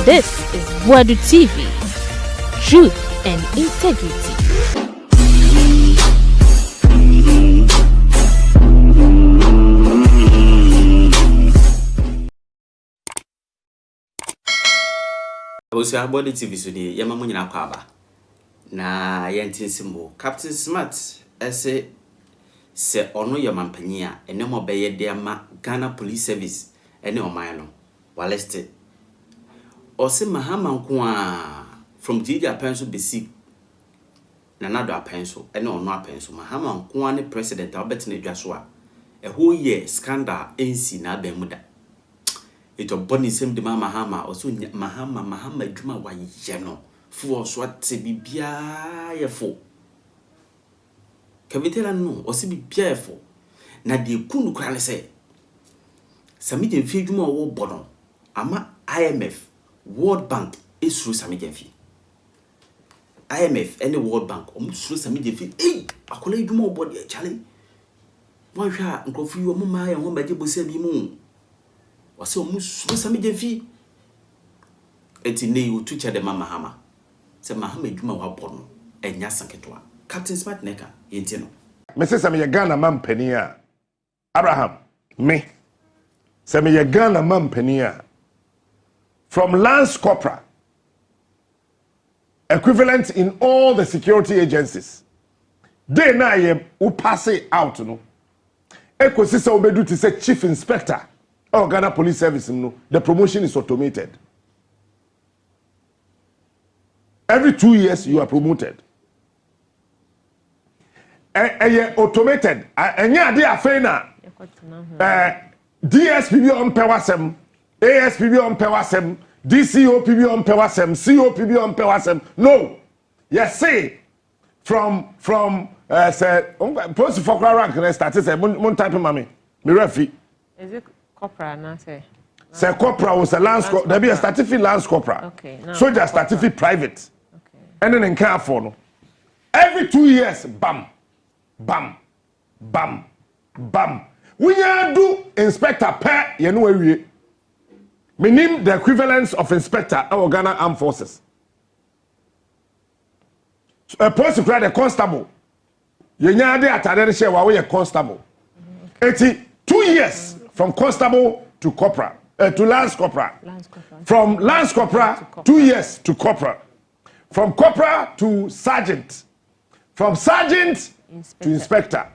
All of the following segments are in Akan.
This is Boadu TV. Truth and integrity. Also, Boadu TV so dey yama mo nyina kwa aba. Na yentin simbo Captain Smart ese se ono yo mampani a ene mo beye de ama Ghana Police Service ene oman no waleste o se mahama nko a from Gigi Apenso besi na nado Apenso ene ono Apenso mahama nko a ne president Albert na dwaso a whole year scandal NC na abemuda ito boni sem de mahama o so mahama djuma wa ye no fu so ate bibia ye fo kavitela no o se bibia ye fo na de kunu kra ne se Sammy Gyamfi djuma wo bono ama IMF World Bank esuru Sammy Gyamfi IMF and the World Bank suru Sammy Gyamfi akola djuma wo body chale wan hwa nkofu yi wo mama ya ho baje bosa bi mu wase suru Sammy Gyamfi eti nei otu cha de mama hama se mahama djuma wa bono enya sanketwa Captain Smart neka yenti no me se Sammy Ghana mampani a Abraham me Sammy Ghana mampani a from Lance Corporal equivalent in all the security agencies they na ye u pass it out no ekosi se obedu to say chief inspector of Ghana Police Service no the promotion is automated. Every 2 years you are promoted. Automated. Enya ade afena. DSPB on pewasem, ASPB on pewasem, DCOPB on pewasem, COPB on pewasem. No. Yes, say from say post for rank na start say mon type mami. Me refi. Is it corporal na say? Say corporal was a lance corporal. There be a certificate lance corporal. Okay. Soldier certificate private. Okay. And then in care for no. Every 2 years, bam, bam, bam, bam. We do inspector per you know we. Meaning the equivalence of inspector our Ghana Armed Forces. A post to the constable. You know they atade share wa we constable. 2 years from constable to corporal. To Lance Corporal. From Lance Corporal, 2 years to Corporal. From Corporal to Sergeant. From Sergeant to Inspector.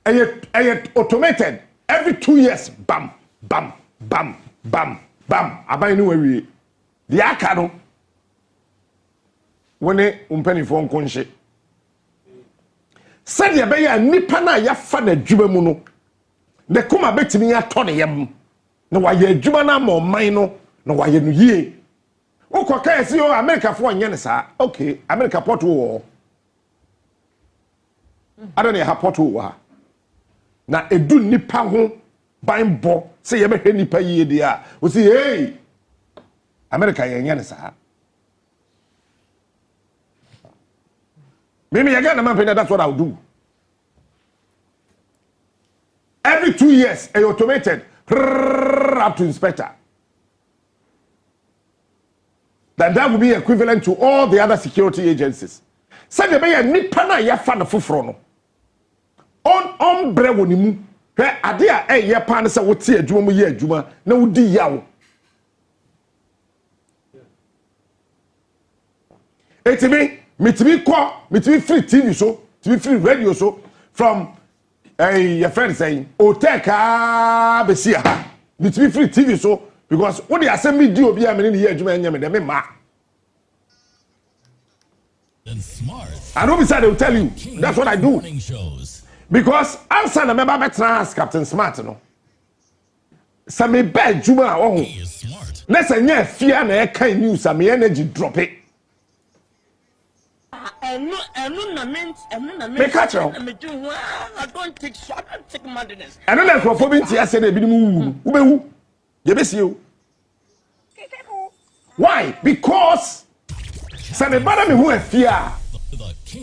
And yet automated every 2 years. Bam, bam, bam, bam, bam. Abai no we. The akano. When umpeni for unkonshe. Said ya beya nipa na ya fa na djuma mu no. De kuma betimi ya to ne yam. No wa ye adwuma na ma man no no wa ye no yie ukoka esi o America fo anya ne sa okay America port wo adone ha port wo na edu nipa ho ban bo se ye be nipa yie dia o si hey America ye anya ne sa me ye ga na man that's what I'll do every 2 years a automated up to inspector. That would be equivalent to all the other security agencies. Say the be nipa na ya fa na foforo no. On bre woni mu. Hwe ade a ye pa na se wo tie adwuma mu ye adwuma na wo di yawo. Mitimi free TV so, TV free radio so from your friend saying, "Oh, take a besia." It's be free TV so because what they are me do be a minute here, Juma and Yaman, ma. I know beside they will tell you that's what I do. Because I'm saying a member better Captain Smart, no. Some bad Juma, oh, let's say, fear na kind news, some energy drop it. I don't take so I don't take madness. I don't like for I said, why? Because some me who fear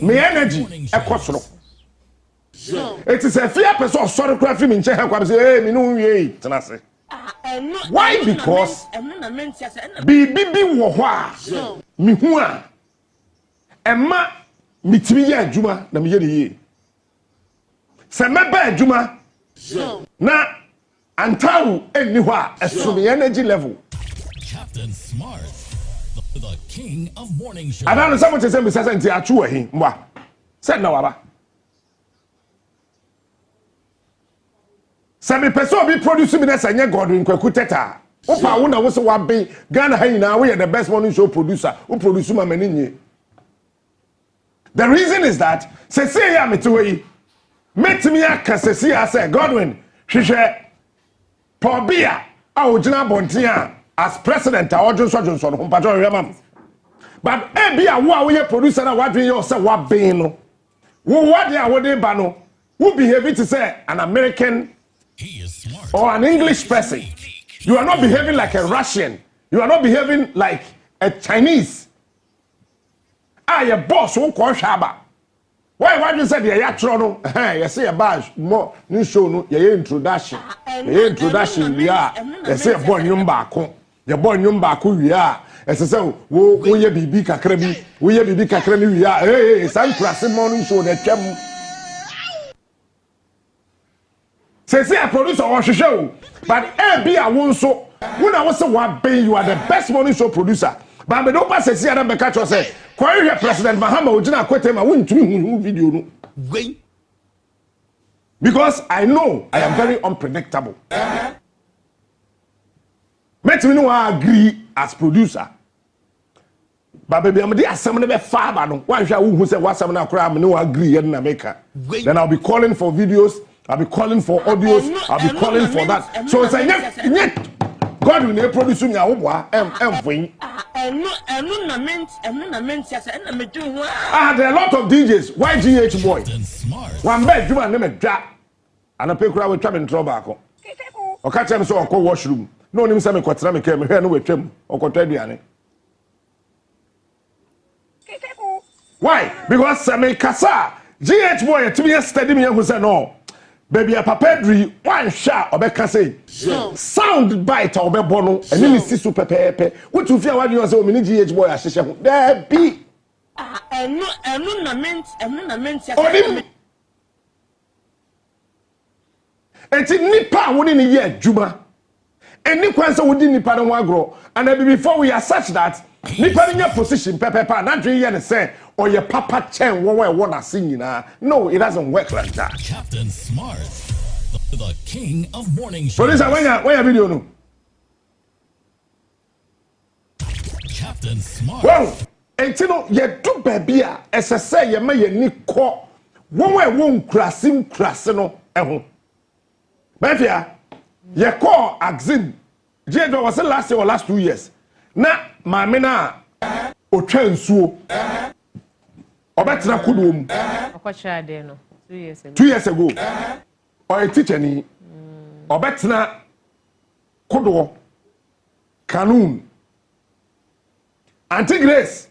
me energy a cost. It is a fear person sorry craft him in check. Hey, me no way. Why? Because bibi wo ho a me hu a emma mitimi ye adwuma na me ye ye se meba adwuma na antaru enni ho a esome energy level. Captain Smart, the king of morning show. I don't know someone say me say nti achu ahi mwa said na waba Sammy person be produce me na sanya Godwin Kwaku Teta opa wo na wo se wa be Ghana ha nyina we the best morning show producer who produce ma mani nye. The reason is that say ya metewe metimi aka sesi ase Godwin hwehwe Pobia a ogina bontia as president a Johnson ho mpajo hwema. But be a wo producer na wadwen you say wa ben no wo wade a wo de ba no wo behave to say an American or an English person. You are not behaving like a Russian. You are not behaving like a Chinese. Your boss won't call Shaba. Why you say ya trono? You say a badge more new show no your introduction. Your introduction we are. You say born nyumba ko. Your born nyumba ko we are. You say wo ye bibi kakra bi. Wo ye bibi kakra ni we are. Hey, san prase morning show na twam. Say a producer or show, but be a one so when I was so what pay you are the best morning show producer. But me don't pass say Adam Bekacho say, "Query President Mahama Ojina kwete ma win to video no." Because I know I am very unpredictable. Let me know I agree as producer. But baby, I'm there some never far no. One shall who say what some na kra me no agree in America. Then I'll be calling for videos. I'll be calling for audios. I'll be calling for that. So it's yet God will produce me a there are a lot of DJs. Why GH boy? One bed, you and name jack. And a pay crowd with traveling trouble. Or catch them so or call washroom. No name Sammy Quatrami came here no with him or Cotradiani. Why? Because Sammy Kasa, GH boy, to be a steady me who said no. Baby a papadri one shot obeka say sound bite obebo no eni ni si super pepe what you fear when you say o mini GH boy ahihye ho there be enu na ment odim enti nipa woni ni ye adwuma eni kwan say wodi nipa no agro and before we are such that nipa ni position pepe na dwe ye ne say or your papa chen one are singing. No, it doesn't work like that. Captain Smart, the king of morning show. Producer, where your video no? Captain Smart. Well, and you know, you do baby, as I say, you may ni ko. One way won't crassin no. Baby, you call Axim. Jado was the last year or last 2 years. Na, mamina, o transu. Obetra kudum. Okocha de no 2 years ago. 2 years ago. Or a teacher ni. Obetra kudo. Kanun. Auntie Grace.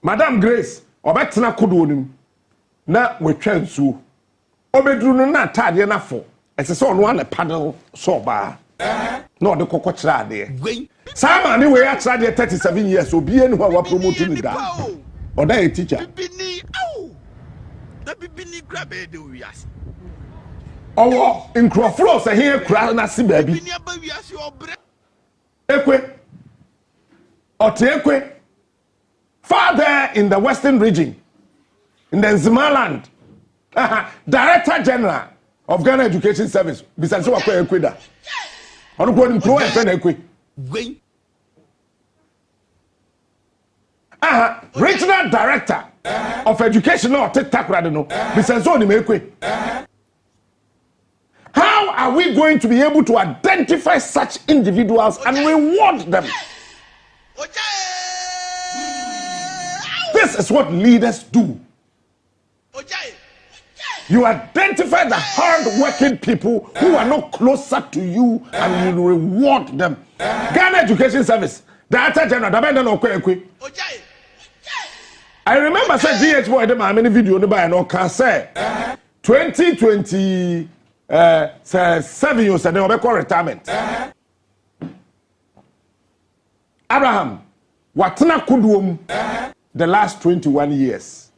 Madam Grace. Obetra kudo nim. Na we transu. Obedru no na tade na fo. Ese so no na paddle so ba. No de kokochra de. Sama ni we atra de 37 years obi enu wa promote ni da. Oda a teacher. Oh, in Crawford, say here, crowd na see baby. Ekwe. Otekwe. Father in the Western region, in the Zimaland, Director General of Ghana Education Service. Besides, so Ekwe da. I don't go in Pro and Ekwe. Regional Director of Education or Takrado no. Besides, so Ekwe. How are we going to be able to identify such individuals and reward them? This is what leaders do. You identify the hard-working people who are not closer to you and you reward them. Ghana Education Service, Director General, I remember saying GH boy the many video no buy no can say 2020 7 years and they retirement. Abraham, watena kuduom the last 21 years.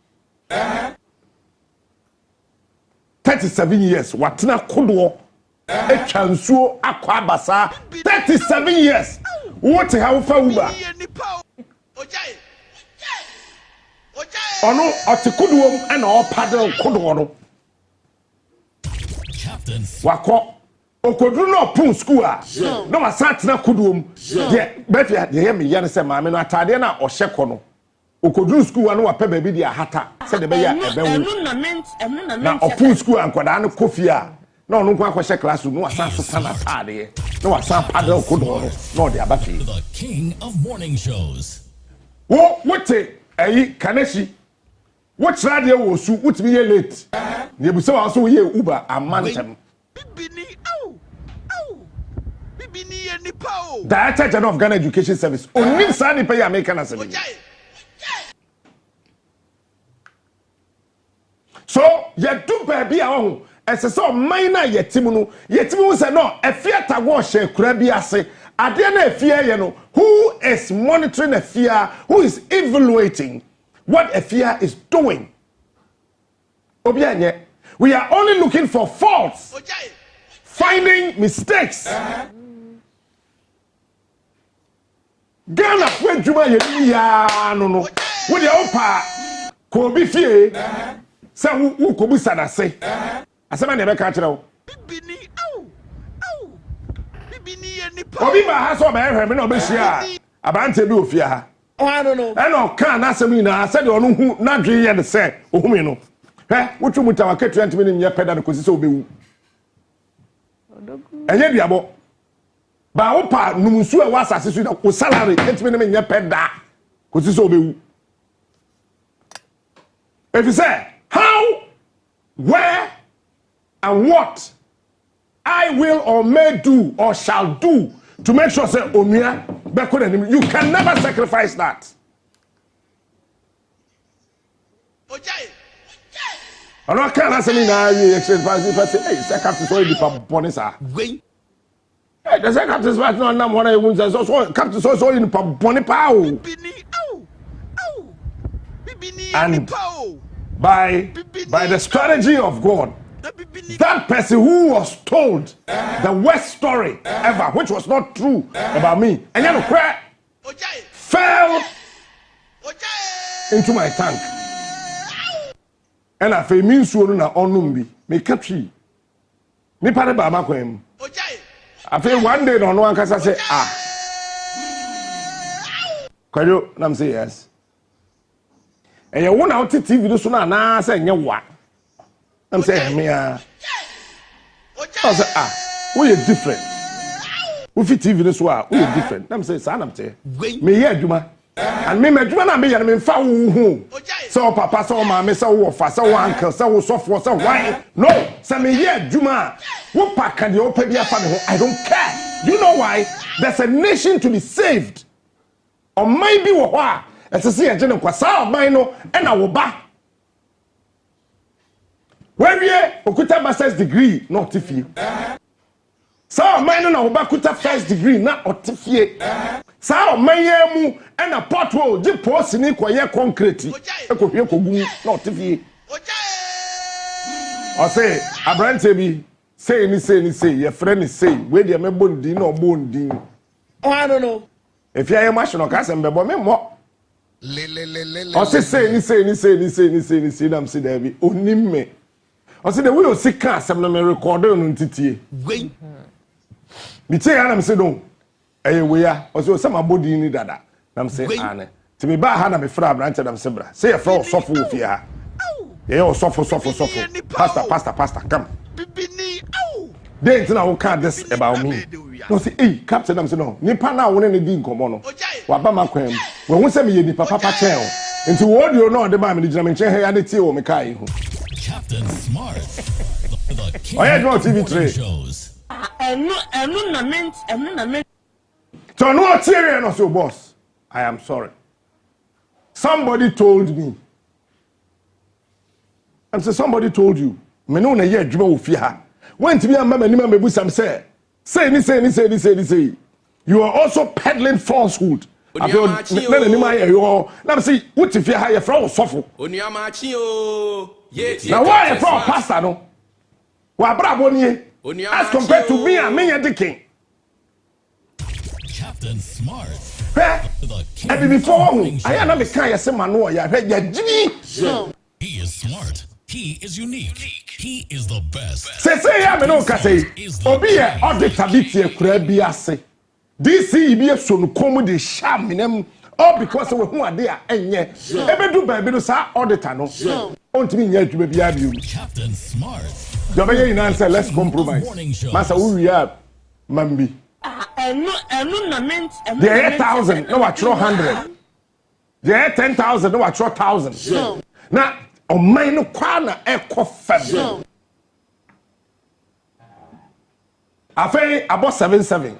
37 years, watena kuduo. Echansuo akwabasa 37 years. What have uba? Ono otikuduom and all paddle kuduono. Wako okodru no pun school a no wasatena kuduom de befia de me yane se maame no atade na ohye no okodru school no wape baby de ahata se de be ya ebewu na opun school ankoda no kofia na ono kwa kwahye class no wasatena na atade no wasan paddle kuduono no de abafi. The king of morning shows. What ayi kaneshi what radio wo su utimi ye late ne busa wa so ye Uber amantem Director General of Ghana Education Service onim sa ni pay American assembly. So ye do baby a ho ese so man na yetimu say no efia tago hye kura bi ase ade na efia ye no who is monitoring efia, who is evaluating what efia is doing. Obianye, we are only looking for faults, finding mistakes. Ghana when Juma ye ya no we dey opa ko bi fie say wo ko bu sana say asema na be ka kire wo obi ba ha so be hwe me na obehia abante bi ofia ha I don't know. I know can asem ni na say de onu hu na dwe ye de say ohumi no hwe wotu mutawa ke 20 minutes nye peda no kosi say obewu enye biabo ba opa numusu e wasase so da salary 20 minutes nye peda kosi say obewu. If you say how, where and what I will or may do or shall do to make sure say onua beko na you can never sacrifice that. I don't care as me na you exchange pass say hey say captain so di pa boni sa. Hey the say captain pass no na mo na you so captain so in pa boni pa o. And by the strategy of God, that person who was told the worst story ever, which was not true about me, and you know, fell into my tank. And I feel me so na onumbi me capture me pare ba makwem. I feel one day no one can say Kwayo nam say yes. And you won out TV do so na say nye wa. I'm saying me I say we are different. We fit TV do so we are different. I'm say sa nam say me here adwuma. And me adwuma na me ya me fa wo hu. So papa so mama so wo fa so uncle so wo sofo so why no say me here adwuma wo pack and you pay afa me ho. I don't care. You know why? There's a nation to be saved. Or maybe wo ho ese se ye gene kwasa oban no e na wo ba wewie okuta master's degree na otifie sa oman no na wo ba kuta first degree na otifie sa oman ye mu e na pothole ji post ni koye concrete e ko hwie ko gu na otifie o say abrante bi say ni ye friend ni say we de me bondi na obondi I don't know if you are machine o ka se mbebo me mo o say ni nam say there be onim me o say the way o sika asem no me record no ntitie mi tie ya nam say don we ya o say o sama body ni dada nam say ane ti me ba ha na me fra branch nam say bra say e fra o sofo ofie ha ye o sofo pastor come they ain't now can't this about me. No say, hey, Captain, I'm saying no. Nipa na wone ne di nkomo no. Wa ba makwem. We hu say me ye nipa papa chen. Nti wo de no de ba me di chen he ya de tie wo me kai hu. Captain Smart. The king of TV shows. So no tear no so boss. I am sorry. Somebody told me. I'm saying somebody told you. Me no na ye adwuma wo fie ha. When to be a member, you are also peddling falsehood na na nima ye yo na say wuti fi ha ye fra wo sofo Oniama chi o. na why ye fra pastor no wa brabo nie as compared to me and me the king Captain Smart. And before I am not the kind of someone who ya Jimmy. He is smart. He is unique. He is the best. Say ya me no ka say obi e auditor bitie kura biase. DC bi so no komu de sham nem all because we hu ade a enye. Ebedu ba bi no sa auditor no. Ontimi nya adwuma bia bi o. Captain Smart. Jobeye ina say let's compromise. Masa we ya mambi. There 8,000 no what 100. There 10,000 no what 1,000. Now on mine no kwana fem. Afei about 77.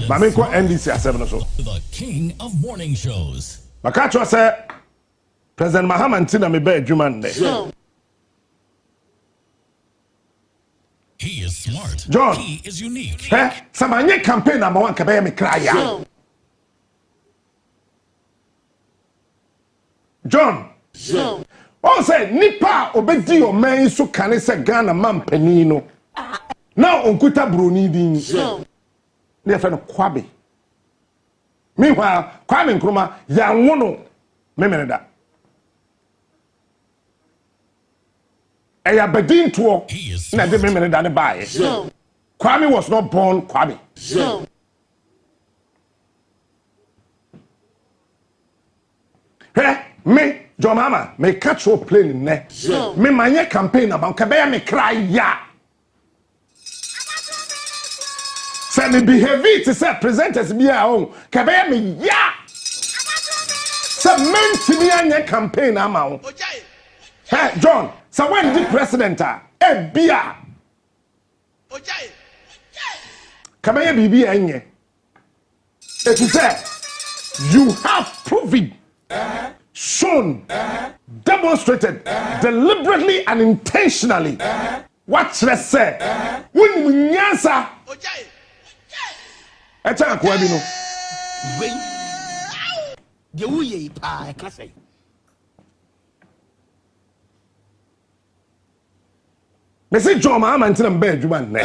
Mame ko NDC a 7 so. The king of morning shows. Makacho say President Mahama ntina me be adwuma nde. He is smart. John. He is unique. Samanye campaign number 1 kabaya me cry ya. John. Oh say nipa obedi o man so kane se Ghana man pani no. Now onkuta broni din. Ne fa no kwabe. Meanwhile, Kwame Nkrumah ya wono memeneda. Eya bedin to na de memeneda ne bae. Kwame was not born Kwame. Me John Mama, me catch your plane ne. Me manye campaign about kabaya me cry ya. Say me behave to say presenters be a home. Kabaya me ya. Say men to me anye campaign ama. Hey John, so when the president bia. Kabaya bibi anye. It is said you have proven shown, demonstrated deliberately and intentionally. What let's say? When we answer, it's a question. Me say John Mahama ntina mbe adwuma nne.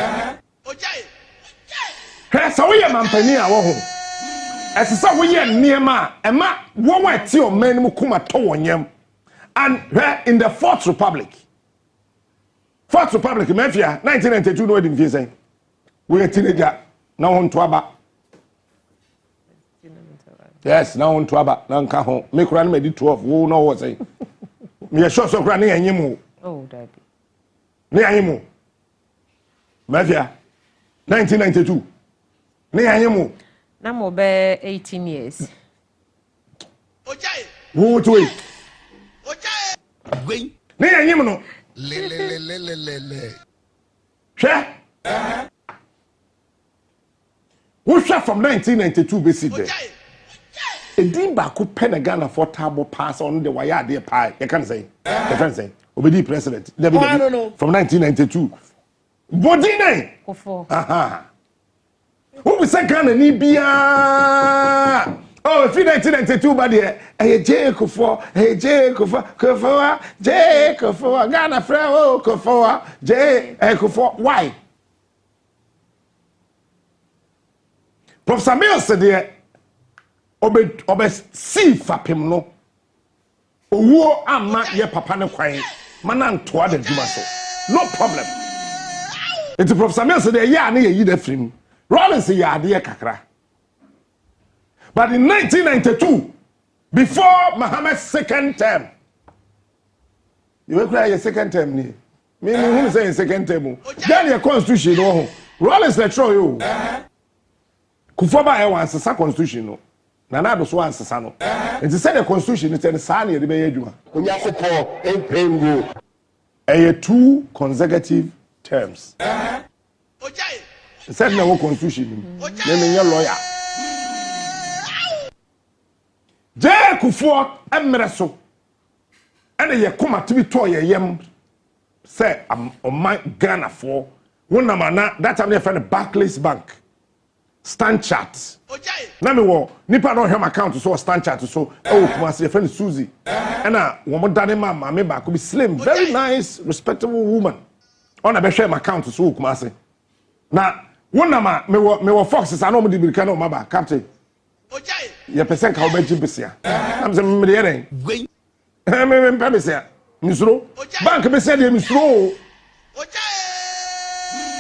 So we am ampani a wo ho. Esesa we ye niema ema wo wa ti o man mu kuma to wonyam. And in the Fourth Republic Mafia 1992 no wedding say we a teenager now on to aba. Yes, now on to aba now nka ho me kura na me di 12 wo no wo say. Me sure so kura na yanyim. Oh daddy. Ne yanyim. Mafia 1992 ne yanyim. Na mo be 18 years. Wo to it. Ne yanyim no. Sure. We share from 1992 basic there. Edin ba ko Ghana for table pass on the wire there pie. You can say. You can say. Obedi president. From 1992. Body name. Aha. Who we say Ghana ni bia? Oh, if 1992 ba there, Kofo, Ghana fra Kofo, Kofo. Why? Professor Mills said there, obe si fapem no. Owo ama ye papa ne kwan, mana ntoa de djuma so. No problem. It's Professor Mills said there, ya na ye yi da frim. Rollins ya ade kakra. But in 1992, before Mohammed's second term, you will cry your second term. Me who say second term? Then your constitution, no. Rollins let show you. Kufoba e wan sesa constitution no. Nana do so wan sesa no. It said the constitution is say na e be adwuma. Onyakopɔ empengu. 2 consecutive terms. It said no constitution. Let me your lawyer. Kufo emre so ene ye koma tibi to ye yem say on my Ghana for one na that time they find Barclays Bank stand chart na me wo nipa no hwem account so stand chart so kuma say friend Susie na wo mo dane mama me ba ko be slim very nice respectable woman on a be hwem account so kuma say na wonama me wo foxes ana mo di birika na o maba captain ye percent ka wo ba jibesia am say me de yeren me pa besia misro bank besia de misro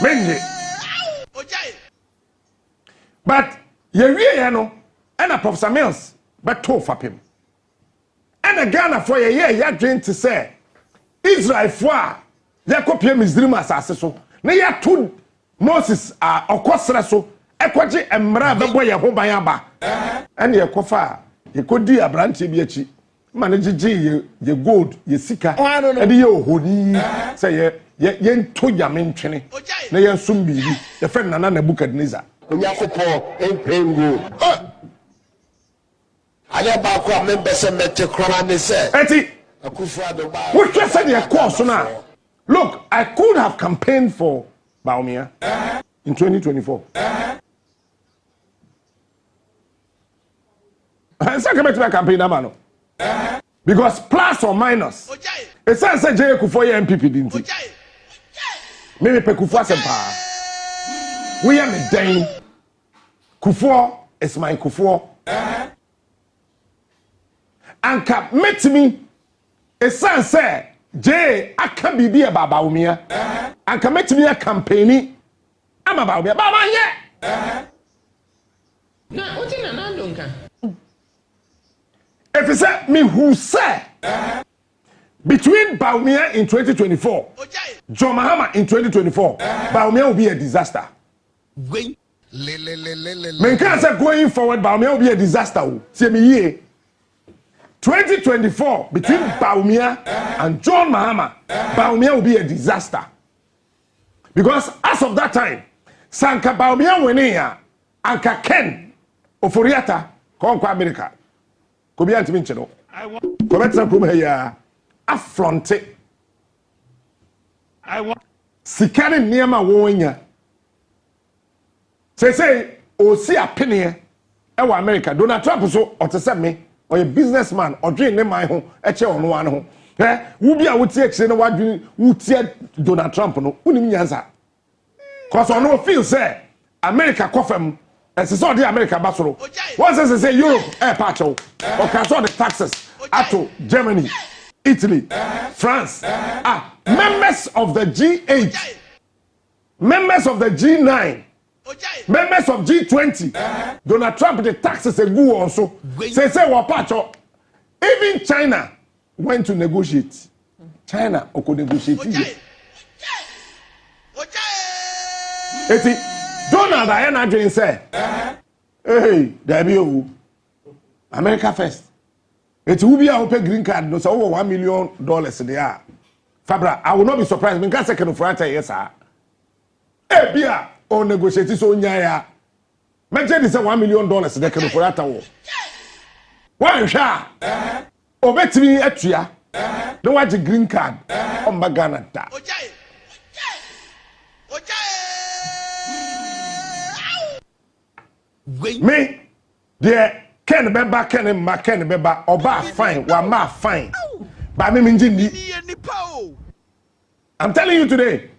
menje but ye no and a Professor Mills but to fapim and a Ghana for ye ya dream to say Israel for ya kopie Misrim asase so na ya to Moses okosra so ekwaje emra bebo ye ho ban aba and ye kofa ye kodi abrante bi achi manage ye gold ye sika e de ye ohoni say ye nto yame ntwene na ye nsum bibi ye fe nana Nebukadnezar Onyakopo empengu ale ba ko amembe se mete krona ne se eti akufa do ba what you said your course now look I could have campaigned for Baumia in 2024 I said come to campaign na no because plus or minus it says say J Kufuor ye MPP dinti me pe Kufuor sempa we am a dane Kufuor is my Kufuor anka metimi esan say J aka bibi e baba umia anka metimi a campaigni ama baba umia baba ye Na oti na ndonka. if you say me who say between Baumia in 2024 John Mahama in 2024 Baumia will be a disaster. Men can't say going forward Baumia will be a disaster. See me here 2024 between Baumia and John Mahama Baumia will be a disaster because as of that time Sanka Baumia winning Anka Ken Oforiata Konko America Kobi anti mincheno Kometsa kum heya affronte I want sikari niema wonya say o si apene e wa America Donald Trump so otese me or a businessman or dream ne man ho e che ono an ho wo bia wo tie kire na wadwin wo tie Donald Trump no unim nyansa cause ono feel say America kofam ese so de America basoro one say Europe part o can so the taxes ato Germany Italy France members of the G8 members of the G9 members of G20 Donald Trump the taxes a go also say what part of even China went to negotiate China could negotiate eti Donald Ayana dream say hey there be you America first eti who be a open green card no so over $1 million there Fabra I will not be surprised because second for answer yes sir eh bia on negotiate so nyaya mention this $1 million they can for that war one sha obetimi atua no what green card on Ghana da me there Ken beba Ken ma Ken beba oba fine wa ma fine ba me minji I'm telling you today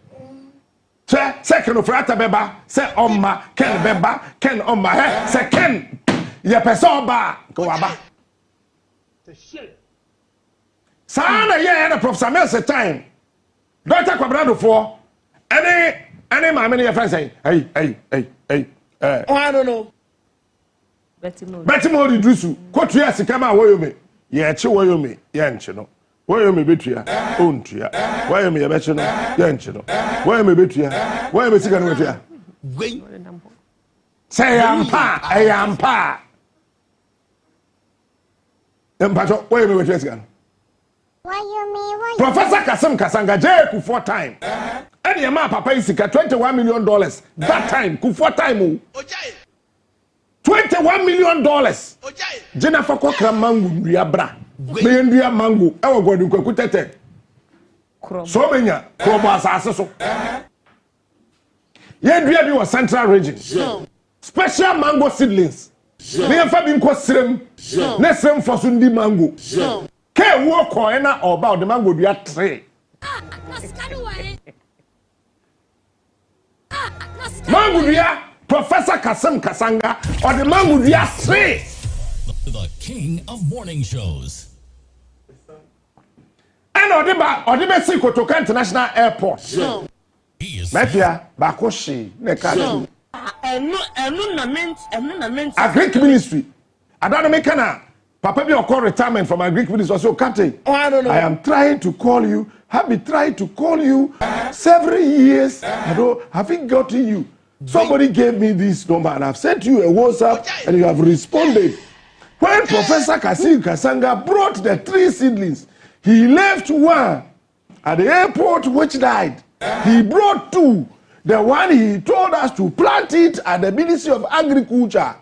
second of rata beba say oma Ken beba Ken oma he say Ken ye person ba ko aba sana ye na Professor Mills time Dr. Kwabrado for any ma me your friend say hey I don't know Betty mo di drusu kotu ya sika ma wo yome ye che wo yome ye nche no wo yome betua o ntua wo yome ye beche no ye nche no wo yome betua wo yome sika no betua say ampa empacho wo yome betua sika no Professor Kasem Kasanga J Kufuor time and your ma papa sika $21 million that time Kufuor time $21 million. Jennifer Kokra mango ndua me ndua mango e wo godu kwaku tete. So menya krobo asase so. Ye ndua bi wo central region. special mango seedlings. Me and Fabi nko srem. Ne srem for sundi mango. Ke wo ko na oba the mango dua 3. Mango dua Professor Kasem Kasanga or the mango dua 3. The king of morning shows. And Odeba Kotoka International Airport. He is Mafia Bakoshi Nekatu. A Greek ministry. I don't make Papa be call retirement from my Greek ministry. So Captain, I don't know. I am trying to call you. Have been trying to call you several years. I don't haven't gotten you. Somebody gave me this number and I've sent you a WhatsApp and you have responded. When Professor Kasim Kasanga brought the 3 seedlings, he left 1 at the airport which died. He brought 2. The one he told us to plant it at the Ministry of Agriculture.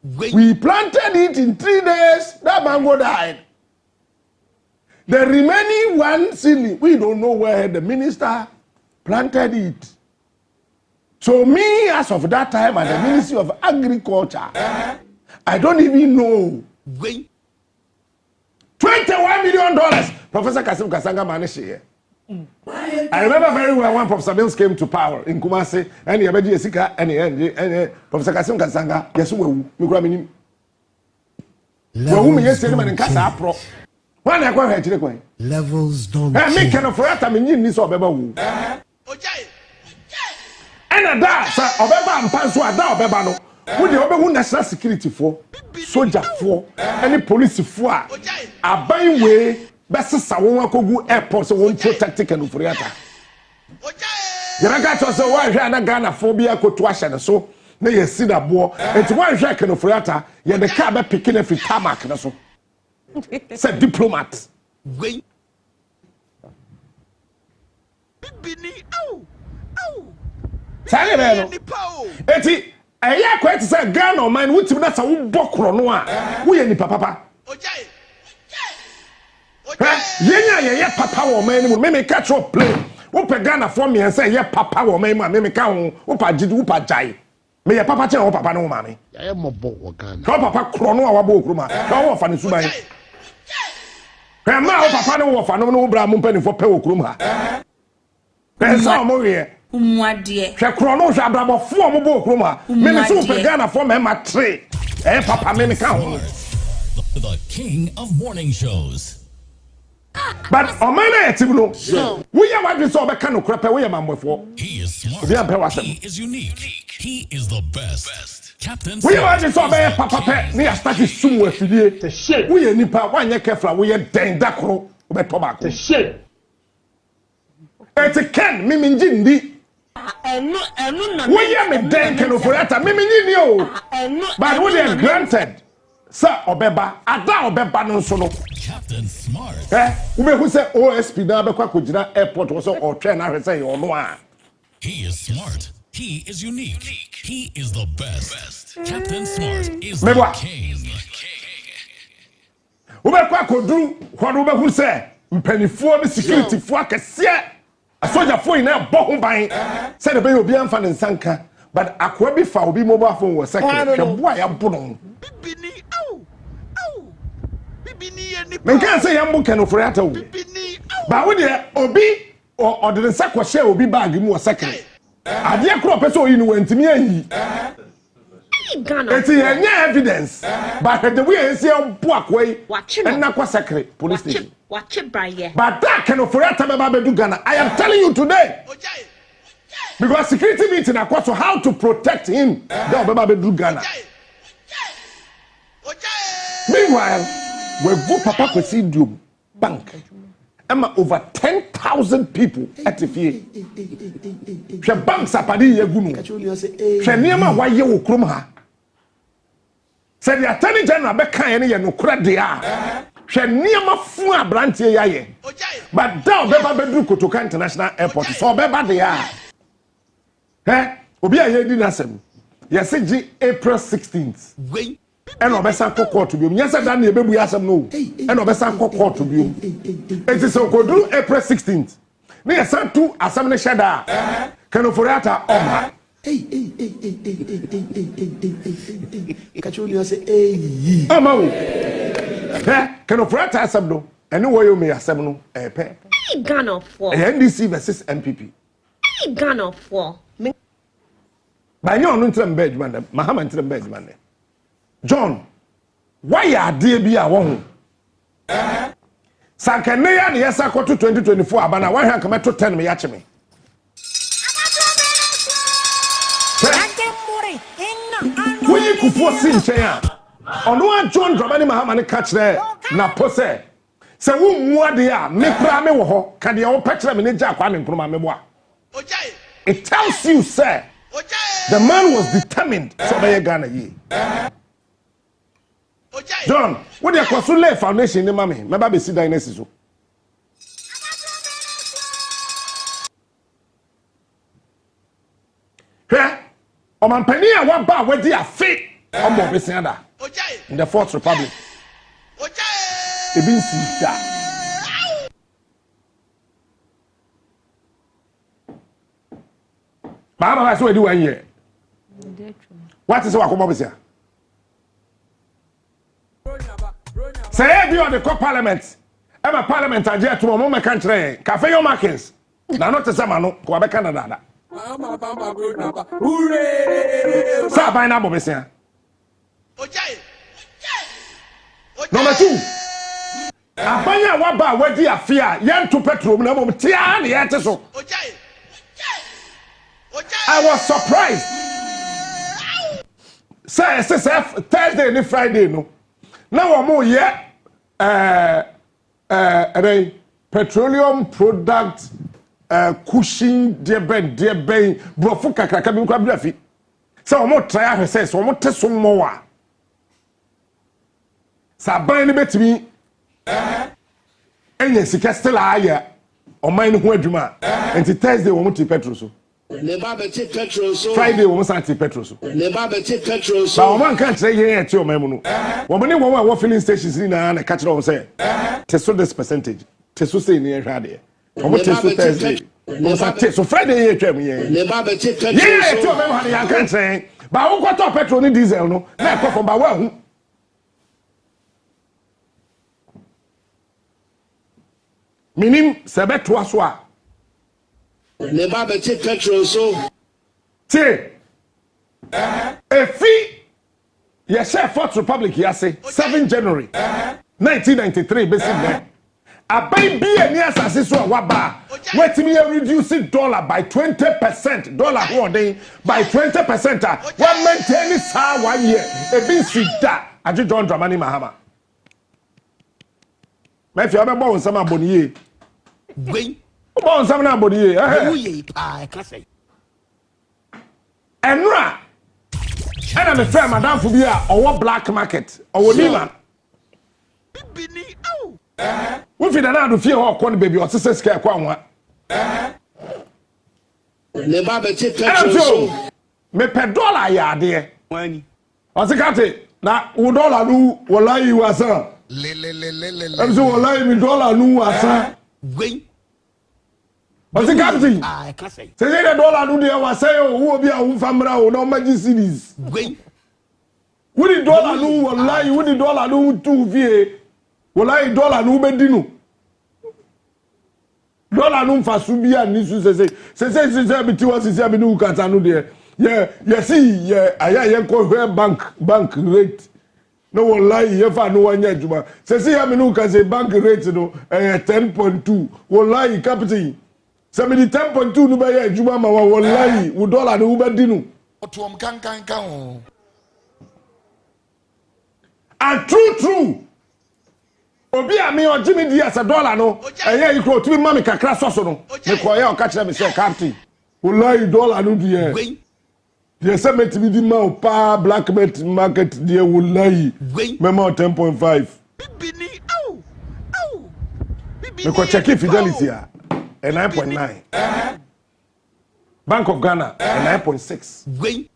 We planted it in 3 days. That mango died. The remaining 1 seedling, we don't know where the minister planted it. So me, as of that time at the Ministry of Agriculture, I don't even know. $21 million. Professor Kasim Kasanga managed here. I remember very well when Professor Mills came to power in Kumasi, and he had Jessica and Professor Kasim Kasanga. Yes, we minim. Levels don't. Me cannot forget. I mean, this obeba wu. And that, sir, obeba and panso ada obeba no. Who the obewu national security for, soldier for, any police for, a by way. Best Sawon Kogu airport so won't protect and Ufriata. Yanaga to say why Ghana phobia ko to asha so na ye see that boy and to why Jack and Ufriata ye the car be picking every tarmac na so. Said diplomat. Bini oh. Say no. Eti eya quite say Ghana man wutim na sa wo bokro no a wo ye nipa papa. Yenya papa wo man mu me catch up play wo pe Ghana for me and say ye papa wo man mu me ka ho wo pa gidi wo pa jai me ye papa che wo papa no ma me ya mo bo wo Ghana ko papa kro no a wa bo okruma ko wo fa ne suban pe ma wo papa no wo fa no wo bra mo mpani fo pe okruma pe sa mo ye umuade hwe kro no hwe abrabo fo mo bo okruma me so pe Ghana for me ma 3 papa me ka ho the king of morning shows. But Omana Etibuno, we are what we saw back no crap away among before. He is smart. He is unique. He is the best. Captain. We are what we saw by Papa near started somewhere for the shit. We are Nipa, 1 year careful, we are dang Dakro, over tobacco. The shit. It's a can, Miminjindi. We are me dang can over that, Miminio. But we are granted. Sir Obeba, Ada Obeba no solo. Captain Smart. Who say OSP na be kwa kujina airport was or train na say you know. He is smart. He is unique. He is the best. Captain Smart is the king. Who be kwa kodru, who say mpanifo be security fo akese. A soldier fo ina bo ho ban. Say the be obi amfa ne nsanka, but akwa bi fa obi mobile phone was second. The boy ya bono. Men can't say I'm can for at all. But when you obi or the second share will be bag more second. I dear crop so you went to me. It's evidence. But the way is your walk way and not secret police station. Watch it, Brian. But that can for at Ghana. I am telling you today. Because security meeting I so how to protect him. Ghana. Meanwhile, we go Papa Presidium Bank. I'm over 10,000 people at the fee. She banks are padi yegunu. She niema wa ye okrom ha. Say the Attorney General be kan ye no kura de a. She niema fu abrantie ya ye. But down be ba bedru Kotoka International Airport so be ba de a. Obi aye di nasem. Ye say April 16th. And obesan court to be. Yes, that near baby asam no. And obesan court to be. It is so April 16th. Me asan tu asam ne shada. Kano forata oma. Hey. Catch you say, hey. Amawo. Can of rat asabno. And no way you may asem no. Pe. Ghana for. NDC versus MPP. Ghana for. By no ntrem bed man. Mahama ntrem bed man. John, why are there be a one? Sankaneya na yesa ko to 2024 abana wan han kama to 10 me yache me. Woyi kufuo si nchen a. Ono an John Dramani Mahama ne catch there na pose. Se wo muade a me kra me wo ho ka de wo pekere me ne gya kwa me nkroma me boa. It tells you sir. The man was determined so be Ghana ye. John, what you call lay foundation in mommy? My baby see dynasty so. Here, on my penny, I want bar where they are fit. I'm more missing that. In the Fourth Republic. It means that. Mama, I saw you 1 year. What is what come up here? Say you are the co-parliament. I'm a parliament I get to a moment country. Cafe your markings. Now not to Samano, Quabe Canada. Sabine Abobisia. Number 2. Abanya Waba, where do you fear? Yan to petrol, no more Tian, yet so. I was surprised. Say, SSF Thursday and Friday, no. Now I'm more yet petroleum product cushion dear ben brofu kakra kabin kwa brafi. So I'm try her say so I'm test some more. Saban ni betimi enye sika still aya o man ho adwuma enti Thursday wo muti petrol so. Never be petrol so. Friday wo musanti petrol so. Never be petrol so. Ba o man kan try here ti o man mu no. Wo bone wo filling stations ni na catch them say. Teso this percentage. Teso say ni ehwa de. O mo teso Thursday. So Friday here twam here. Never be petrol so. Yeah, ti o man ha yan kan try. Ba wo kwato petrol ni diesel no. Na ko from ba wa hu. Minim sebeto aso a. Never be petrol so. Say, Efi, yes, Fourth Republic, yes, 7 January 1993, basically. A baby and yes, as is what waba. Wait me reduce dollar by 20%. Dollar one day by 20%. One maintain this 1 year. A bit sweet that. I just don't Dramani Mahama. My if you ever born some abonnier. Born some abonnier. I can say. Enra. And I'm a friend, Madame Fubia, or black market, or Lima. We feel that to fear or corn baby or sister scare one. Never be petrol so. Me per dollar ya dear. When I say, now, $1 nu, wala you as a. I'm so wala me dollar nu as a. I say, Captain, I can say. say $1 nu there was say, who will be a family or no magic cities. Would the dollar nu wala you would the dollar nu 2 VA. Wala $1 nu bedinu. Dollar nu fa subia ni su say biti was say be nu kata nu there. Yeah, see, yeah, I call her bank rate. No one lie, if I know one yet, Juma. See, I mean, can say bank rate, no, 10.2. One lie, captain. Somebody 10.2 no buy Juma, one lie, with dollar no bedinu. And true. Obi a me or Jimmy Diaz $1 no. And yeah, you go to me, mammy, kakra soso no. Me koya catch them say, captain. One lie, $1 no dear. Yes, I met me the man pa black market there will lie. Memo 10.5. Because check fidelity a 9.9. Bank of Ghana a 9.6.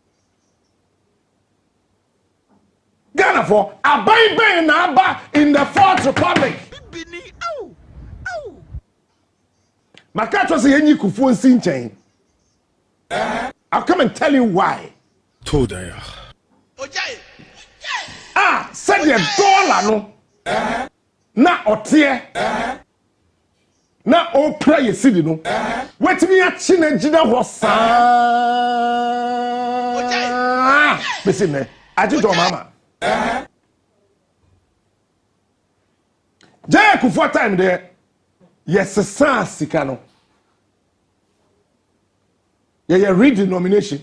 Ghana for a buy number in the Fourth Republic. Makato say any kufu sin chain. I'll come and tell you why. Told her. Said your dollar no. Na otie. Na o pray city no. Wait me a chine jina hosa. Listen me. Ajudo mama. Jaya kufuata time there. Yes, sir, Sikano. Yeah, redenomination.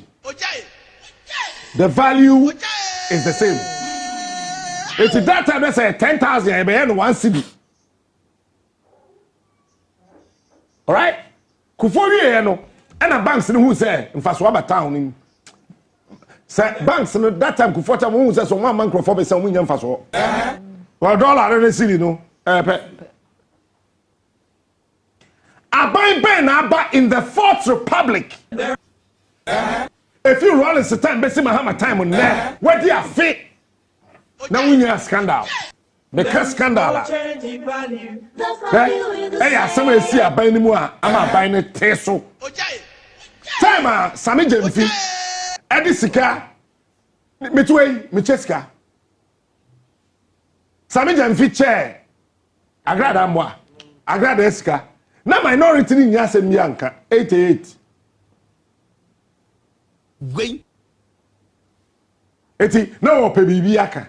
The value is the same. It's that time they say 10,000 and 1 cedi. All right? Kufori no. And a banks who say in Faswaba town. Say banks that time Kufota who says so 1 man for be some win Faswa. Well, dollar and cedi no. Abai Ben Abba in the Fourth Republic. If you roll in time, Bessie Mahama time on there, where do you fit? Now we need a scandal. Because scandal. Hey, somebody see a buy anymore. I'm a buying a teso. Time, Sammy Gyamfi, Edisika, Mitway, Micheska. Sammy Gyamfi chair. Agrada moi. Agrada Eska. Na minority in Yasen Bianca 88. Wait. Eti no pe bibiaka.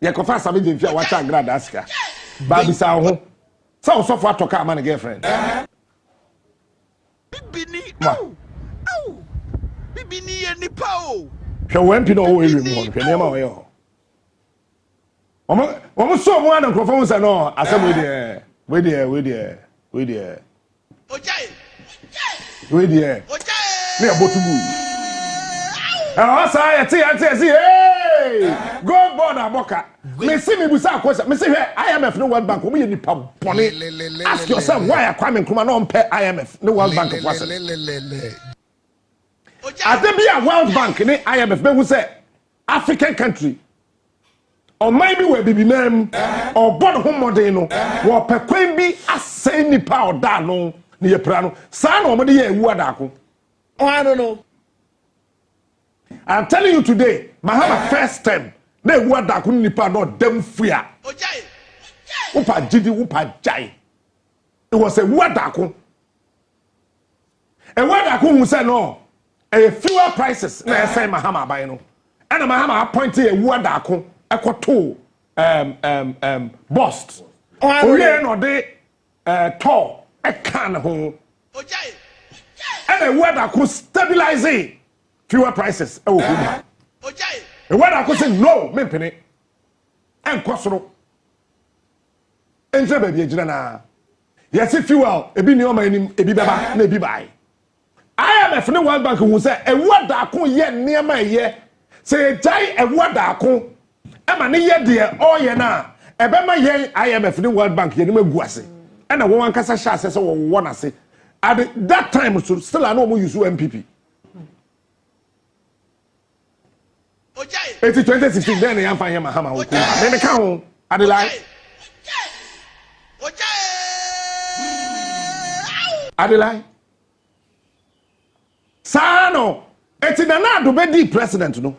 Ye kofa Sammy Gyamfi watch Agrada Eska. Baby sa ho. So for atoka man girlfriend. Bibini. Oh. Bibini ni pao. Hwe wempi no wo ewem ho. Hwe nema wo ye ho. Omo so mo an nkrofo say no asem we there. We there. We there. Me abotubu. Ah say hey! Go board aboka. Me see me busa akosa. Me see IMF no World Bank. Omo ye nipa bone. Ask yourself why Kwame Nkrumah no pay IMF no World Bank kwase. Ade be a World Bank ni IMF be who say African country. Or maybe we be name or board home model no or pekwen bi asay nipa or da no ni prano sa no mo de ye wu adako. Oh, I don't know. I'm telling you today, Mahama first time na wu adako nipa no dem fia. Upa jidi upa jai. It was a wu adako. A wu adako who say no a fewer prices na say Mahama buy no. And Mahama appointed a wu adako ekoto bust. Oh yeah, no de tall e can ho. And a word that could stabilize fewer prices. Oh, a word that could say no, me penny. And kosoro. Enje baby ejina. Yes, if fuel e bi ni o ma enim e bi baba na e bi bai. IMF ne World Bank who say a word that could ye niam ye. Say jai a word that could Ema ne ye de o ye na ebe ma ye IMF ni World Bank ye ni magu ase e na won kasa sha ase se wo won ase at that time so still I know mo use MPP ojai 2016 then ya mfa ye Mahama wo ku me ka ho Adelai Adelai Sano eti nanado be di president no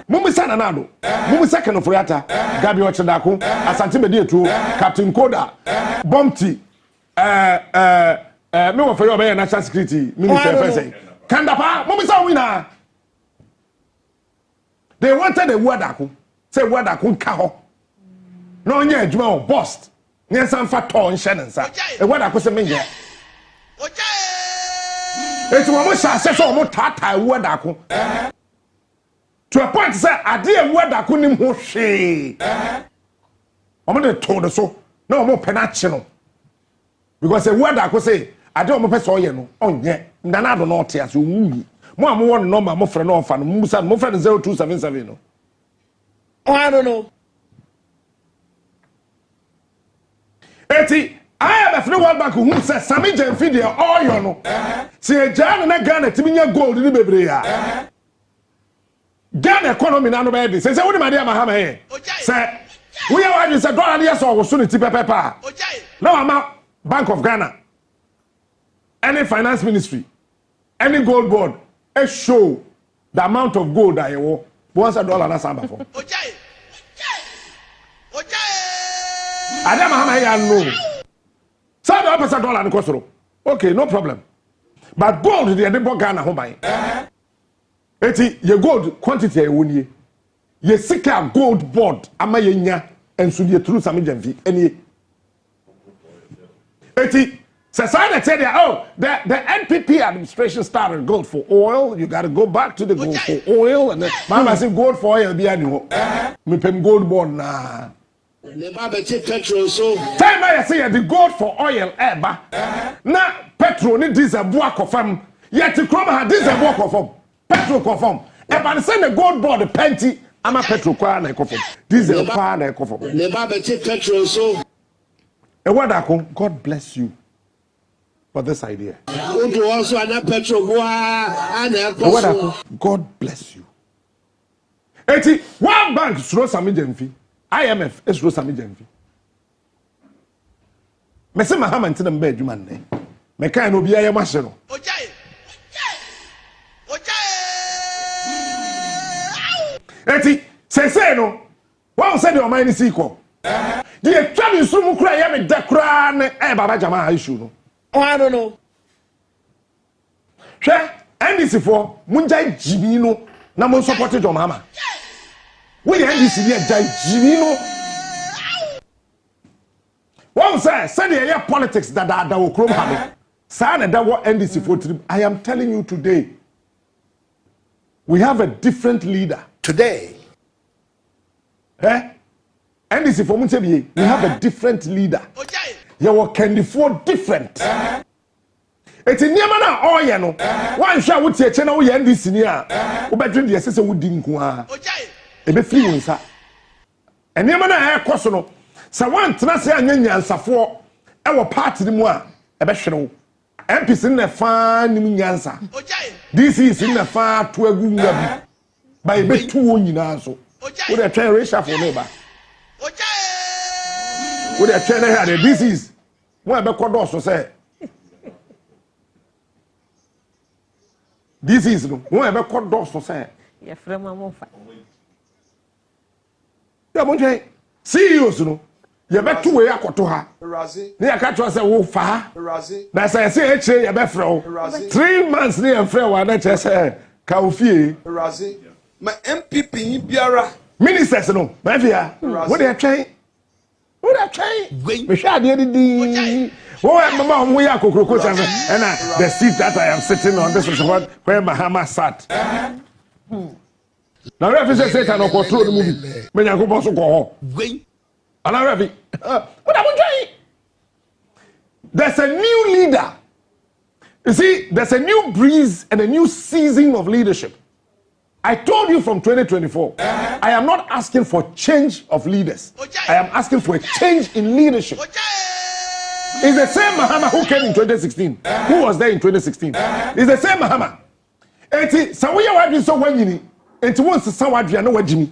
mumisa nanado mumisa keno furiata gabi ochedako asante be di etu captain koda bomti me wo fere obey national security minister first kandapa mumisa wina they wanted a wadako say wadako nka ho no nya adwuma o bust nyensa mfa to nhye nensa e wadako se menye It's one more success or more tata word ako. To a point say ade word ako nim ho hwe. Omo de told the so no more penachino. Because a word ako say ade omo pese oye no onye ndana do no te aso wu. Mo am won number mo frɛ no fa no musa mo frɛ 0277 no. Oh, I don't know. Eti IMF no World Bank who says Sammy Gyamfi de oil no. Se Ghana na Ghana timinya gold ni bebre ya. Ghana economy na no be dey. Say we dey Madia Mahama here. Say we are want say dollar dey so so ni ti pepepa. Now am Bank of Ghana. Any finance ministry, any gold board, a show the amount of gold that you want. Once $1 na samba for. Adam Mahama ya no. $1 no cost. Okay, no problem. But gold the dey Ghana ho ban. Eti ye gold quantity e woni. Ye sika gold board ama ye nya enso ye through Sammy Gyamfi eni. Eti society there, oh, the NPP administration started gold for oil. You got to go back to the gold for oil, and then Mama said gold for oil be annual. Me pen gold bond na. Petrol so. Time I say the gold for oil eba. Na petrol ni diesel boa confirm. Yet the chroma had diesel boa confirm. Petrol confirm. Eba the same the gold board the penty. Ama petrol kwa na confirm. Diesel kwa na confirm. Le Baba take petrol so. E wadako, God bless you for this idea. God bless you. Eti World Bank throw Sammy Gyamfi. IMF is throw Sammy Gyamfi. Me say Mahama nti na mba adwuma nne. Me kan no bia ye mahye no. Eti say no. Wọ́n sẹ́ de ọmọ ẹni sí ikọ̀. Di etwa ni sumu kura ya me da kura ne baba jama issue no. I don't know. Hwɛ NDC for munja jibi no na mo support John Mahama. We NDC ni jai jibi no. Wọ́n sẹ́ de ya politics da wo krom ha no. Sa na da wo NDC for trip. I am telling you today. We have a different leader Today. NDC for Munsebi, we have a different leader. You were candy for different. It's in Yamana or Yano. One shall would say, Channel NDC near. Who bedroom the assessor would dinkua. A be free, sir. And Yamana air cosono. So one Tanasi and Yan Safo, our party the moi, a beshow. MPs in the fan Yansa. This is in the far to a good by a bit too on so. Would I try racial for neighbor? Would I try to this is what the court also say. This is what the court also say. Yeah, from a mofa. Yeah, Monjay, CEOs, no. You bet 2 way to her. Near catch us a wolf far. That's I say, you bet 3 months near Fred, one that I say, Kaufi. My MPP biara Ministers no, my dear. What they are trying? What they are trying? We shall do the. Oh, Mama, we are cockroach and the seat that I am sitting on. This is what where Mahama sat. Now, referee said, "I don't control the movie." When you go also go home. And I referee, what am I trying? There's a new leader. You see, there's a new breeze and a new season of leadership. I told you from 2024, I am not asking for change of leaders. I am asking for a change in leadership. It's the same Mahama who came in 2016. Who was there in 2016? It's the same Mahama. Eti sawoya wadwi so wanyini. Enti won sesa wadwi na wajimi.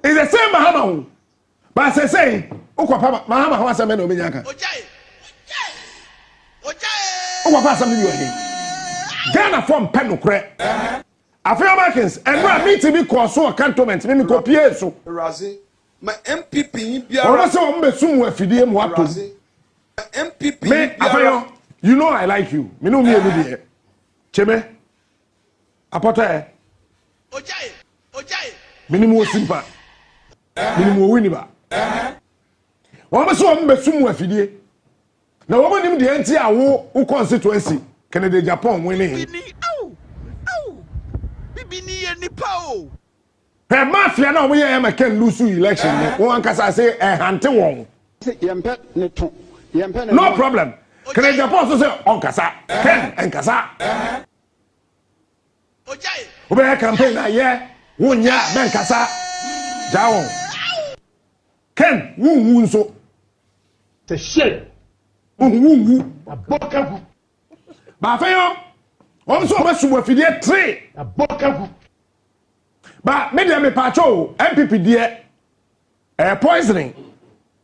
It's the same Mahama. But say ukwa Mahama ho aseme na omenyaka. Ukwa pa aseme bi Ghana from Penukre. Africans and we meet me cause so cantonment me copy so. my MPP biara. Oro se o mbe sumu afidie mu ato. MPP biara. You know I like you. Me no me enu de. Cheme. Apota. Ojai. Minimum simpa. Minimum wini ba. Wọ́n se o mbe sumu afidie. Na wọ́n nim de enti a wo constituency. Canada Japan winning. Bibini ye nipa o. Hey, mafia na we am can lose election. One can say hante won. No problem. Canada Japan say on kasa. Ken en kasa. Ojai. Obe campaign na ye wonya ben kasa. Jawo. Ken wu so. The shit. Wu. Abokagu. Ba fayo. On so ba subo fidie 3. Abokagu. But media me pacho MPP there poisoning.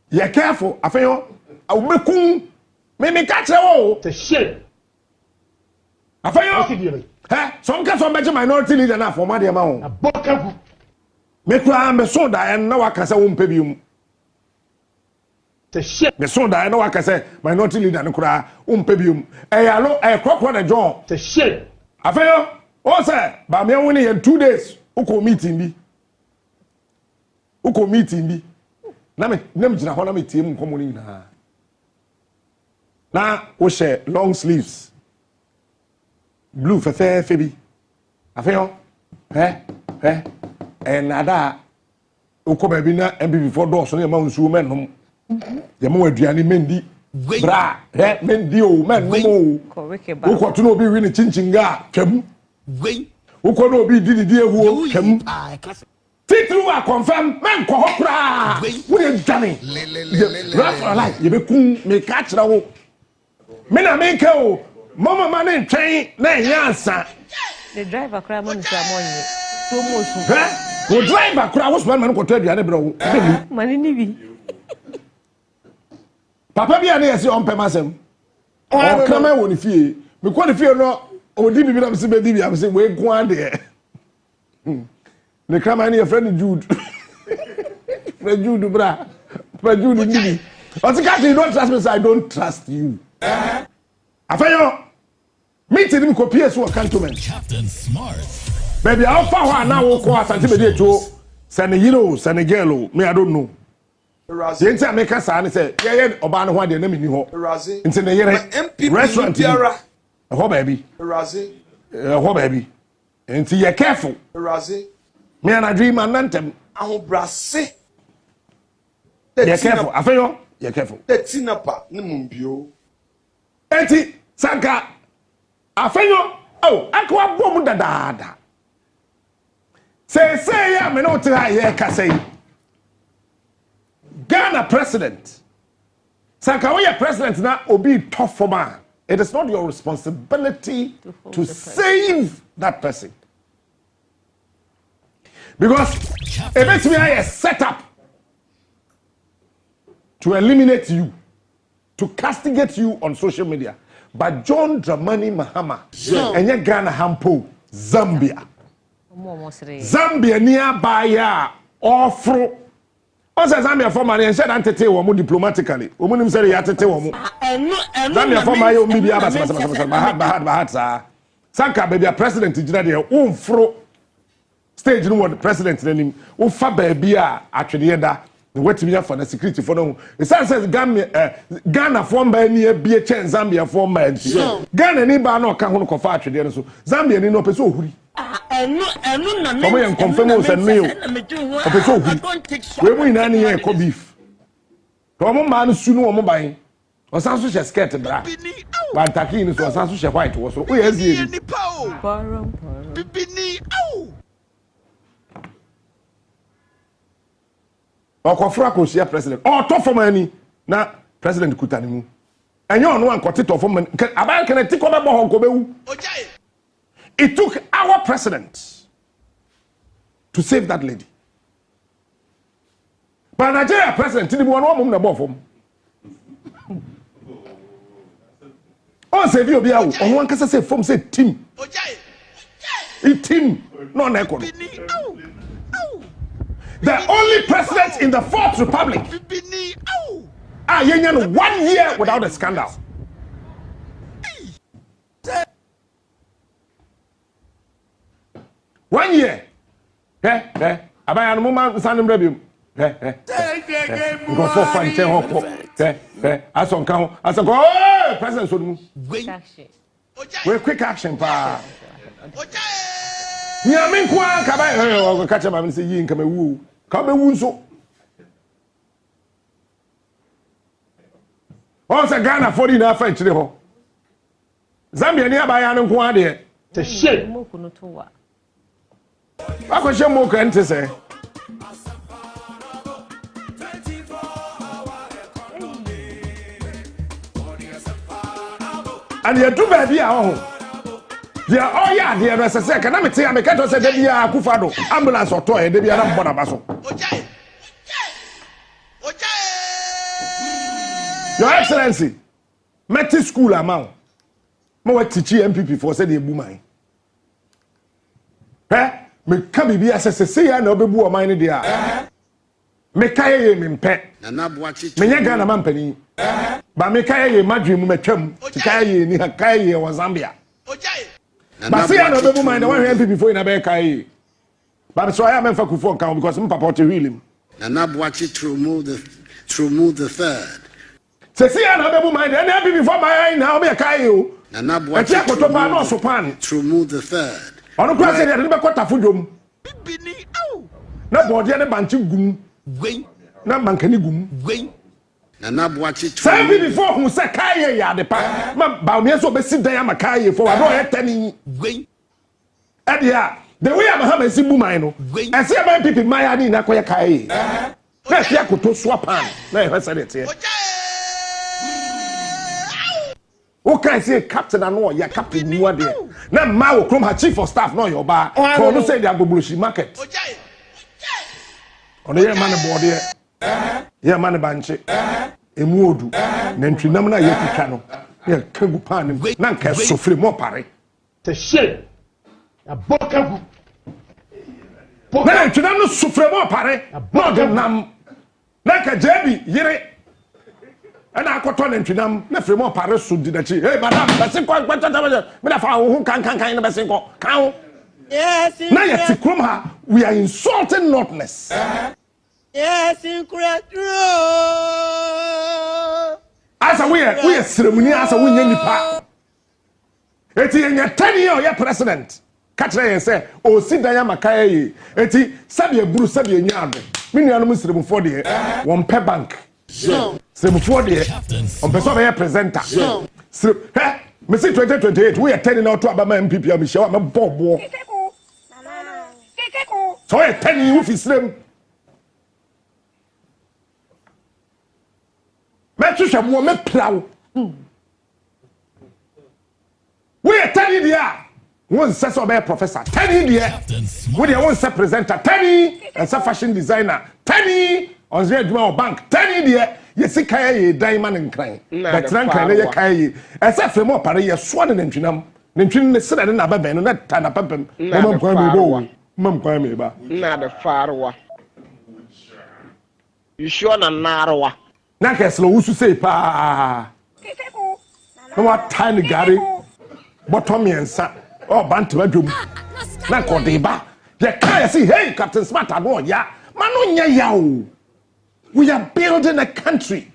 You careful. Afeyo. Awbekum me catch wo. The shit. Afayo. Some case on minority leader na for made ma ho. Abokagu. Me kura me so da na waka se wo mpebium. The shit. Me so da na waka se minority leader no kura wo mpebium. Eyalo krokro na John. The shit. Afayo, o say ba me woni in 2 days uko meeting bi. Uko meeting bi. Na me jina ho na me tie mu komo ni na. Na wo share long sleeves. Blue fefe bi. Afayo. Nada uko baby na MB before door so na ma nsu men nom. Ya ma aduane mendi. Bra, mendi o men no. Uko to no bi wi ni chinchinga twam. Uko no bi didi ehuo twam. Titru a confirm men ko hokra. Wo ye dwane. Rafa like ye be kun me ka kira wo. Me na me ka o. Mama man train na yansa. The driver cry man is amonye. So mosu. Wo driver cry wo man ko to aduane bra wo. Mani ni bi. Papa bi ane yesi on pemasem. O kama wo ni fie. Me ko ni fie no odi bibi na mse be di bi am se we ko ade. Ne kama ni friend Jude. Friend Jude bra. Friend Jude ni. Otika you don't trust me, so I don't trust you. Afayo. Meeting him ko PS wo cantonment. Captain Smart. Baby, how far now wo ko asante be dey to. Senegiro, Senegelo, me I don't know. Yenti ameka sa ne say ye oba ne ho ade na meni ho. Nti ne yere restaurant biara. Ho baby. Ho baby. Nti ye careful. Me and I dream and nantem. Ahobrase. Ye careful. Afayo, ye careful. Tetinapa ne mumbio. Enti sanka afayo akwa bom dadaada. Say ya me no tira ye ka say. Ghana president. Sanka we president na obi tough for man. It is not your responsibility to save that person. Because it makes me a setup to eliminate you, to castigate you on social media. But John Dramani Mahama, and Ghana Hampo, Zambia. Zambia nearby offro. Also, Zambia for money and said antete womu diplomatically. Womu say yatete womu. Zambia for my own media bahad sa. Sanka baby president jina de umfro stage no the president nanim. Ufa baby a atwede da. Wetimi for the security for no. It says Ghana for mba ni bie chen Zambia for mba nti. Ghana ni ba na oka ho no kofa atwede no so. Zambia ni no pese ohuri. Enu na me. Come and confirm us and me. Pese ohuri. We mu ina ni e ko beef. To mo ma no su no mo ban. O san so she skirt bra. Ba taki ni so san so she white wo so. O ye zie ni. Bibini au. Okofra ko sia president to for mani na president kutani mu enye ono an kote to for mani aban kan ti ko be bo ko be wu. It took our president to save that lady, but Nigeria president ni bo no mum na bo fom on save you obi awu on wan kasa say fom say team it team no na ekono. The only president in the Fourth Republic. Yenyan 1 year without a scandal. One year. Abayan muma sanim rebium. Go for fun chen hoko. Ason kan ason ko president so mu. Quick action pa. Nya min kwa ka ba ka catch am say yi nka mewu. Ka mewu nso. On say Ghana 40 na fa chire ho. Zambia ni abaya no nko ade. The shit. Akoshe mo ka ente say. And you do baby a ho. Yeah, oh yeah, dear, as I said, can I tell you, I can't say that you are Kufado, ambulance or toy, they are not Bonabaso. Your Excellency, Metis school amount. ma wa teach MPP for say dey bu man me ka bibi asese ya na obebu o man ne dey a me kaye ye me mpe na boachi me nya Ghana man pani ba me kaye ye madwe mu matwam ti kaye ye ni kaye ye wa Zambia ba say ya na obebu man na wa MPP for na be kaye ba so I am fa kufo kan because me papa to heal him na boachi through the third say ya na obebu man na MPP for my na o be kaye o na boachi to pa no so pan through the third ono kwa say ya be kwata fudom bibini na body ne banchi gum na mankani gum na boachi say be before who say kaye ya de pa ma ba me so be sit dan am kaye for wa no e tani edia the way am ha si bu man no e say man pipi man ani na koye kaye na sia koto so pan na e say it here o kan say captain no ya captain mu ade na ma wo krom ha chief of staff no your ba ko no say dia gobulushi market ono ye man board ye ye man banche emu odu na ntwinam na ye twitwa no ye kagu pan na nka sofre mo pare te shame a bokagu na ntwinam no sofre mo pare no de nam na ka jebi yire ana akoto na ntwinam na fre mo pare so di dachi hey madam bese ko me da fa wo kan na bese ko kan Yes, na ye tikrom ha we are insulting notness yes, incredible. Asa we are ceremony asa we nya nipa eti nya 10 year your president katre yen say o si dan ya makaye yi eti sabe eburu sabe nya ado me nuanu mu seremfo de won pe bank seremfo de on person be presenter me see 2028 we are 10 now to abama MPP am shewa me bobo so we 10 year fi serem me twehwe mo me plawo we are 10 year one say so be professor 10 year we dey one say presenter 10 and say fashion designer 10 on the adwuma bank 10 year ye sika ye diamond nkran betran kan ye kai ye ese fe mo pare ye so ne ntwinam ne ntwin ne sira ne na ba ben no na ta na papam mo kwa me bo mo kwa me ba Na the farwa. You sure na narwa. na keslo wusu sei pa no what time gari bottom yensa oh bantama dwom na kodeba ye kai say hey Captain Smart no ya mano nya ya o we are building a country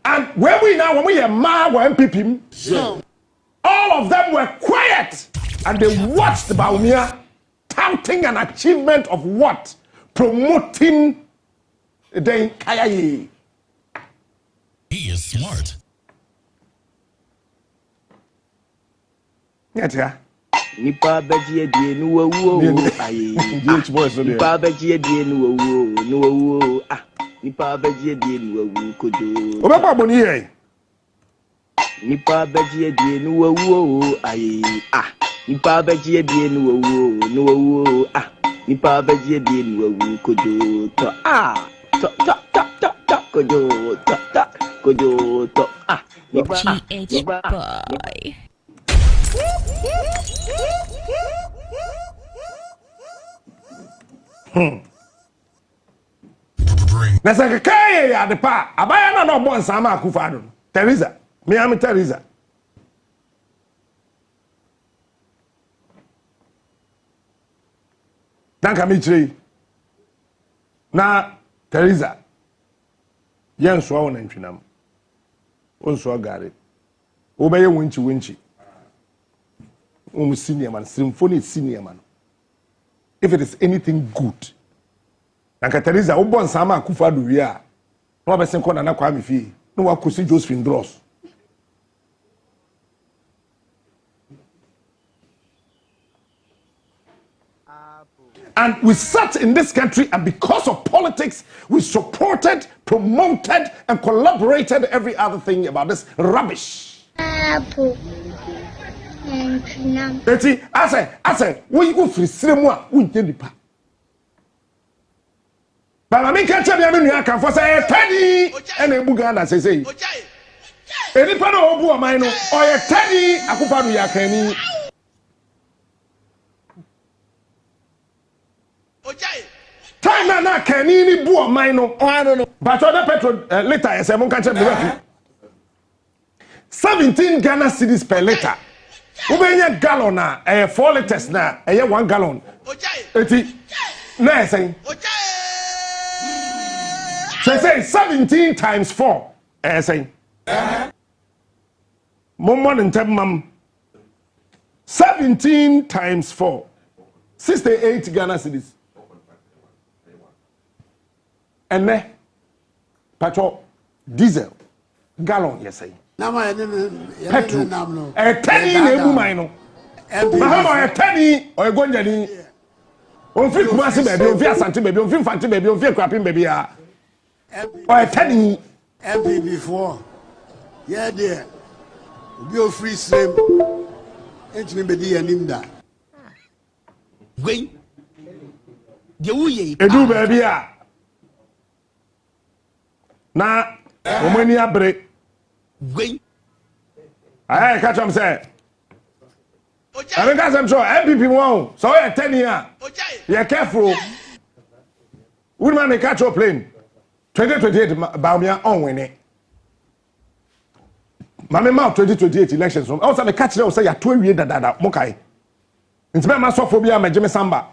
and when we are ma MPP all of them were quiet and they watched Baumia touting an achievement of what promoting the Kayayi. He is smart. Yeah. Nipa beji edie nu wawu ayi. Nipa beji edie nu wawu ah. Nipa beji edie nu wawu kojo. Obeba boni ye. Nipa beji edie nu wawu ayi ah. Nipa beji edie nu wawu ah. Nipa beji edie nu wawu kojo to ah. To kojo to ah. GH boy. Na say kai ya de pa abaya na no bon sama akufa do Teresa me am Teresa danka mi chiri na Teresa yen so won ntwinam on so gare wo be ye wonchi senior man symphony senior man if it is anything good danka Teresa wo bon sama akufa do wi a no be sen ko na kwa me fie no wa kosi Josephine Dross and we sat in this country and because of politics we supported, promoted and collaborated every other thing about this rubbish. Eti ase we free sremu a we nteni pa ba ma me ka che bia me nua kan for say tani e na ebu Ghana say Enipa na obu oman no oye tani akufa no yakani. Time na kani ni bu oman no. I don't know. But other petrol liter yes mon kan check 17 Ghana cedis per liter. Ubenya gallon na 4 liters na 1 gallon. Eti na say. Say 17 times 4 say. Momon and mam 17 times 4 68 Ghana cedis. And ne petrol diesel gallon yes say. Petrol a penny in a woman. Mahama a penny or a gonjani. On free Kumasi baby, on Via Santi baby, on Film Fanti baby, on Via Crapping baby. Or a penny MP before. Yeah, dear. Be free same. Ain't me be and him that. Wait. Edu baby. Na omani abre. Wait. I catch him say. I mean, guys, I'm sure MPP won't. So you're 10 years. You're careful. Would man catch your plane? 2028 Baumia on winning. Mamma Mount 2028 elections. Also, the catch them say you're 12 years that Mokai. It's my masophobia, my Jimmy Samba.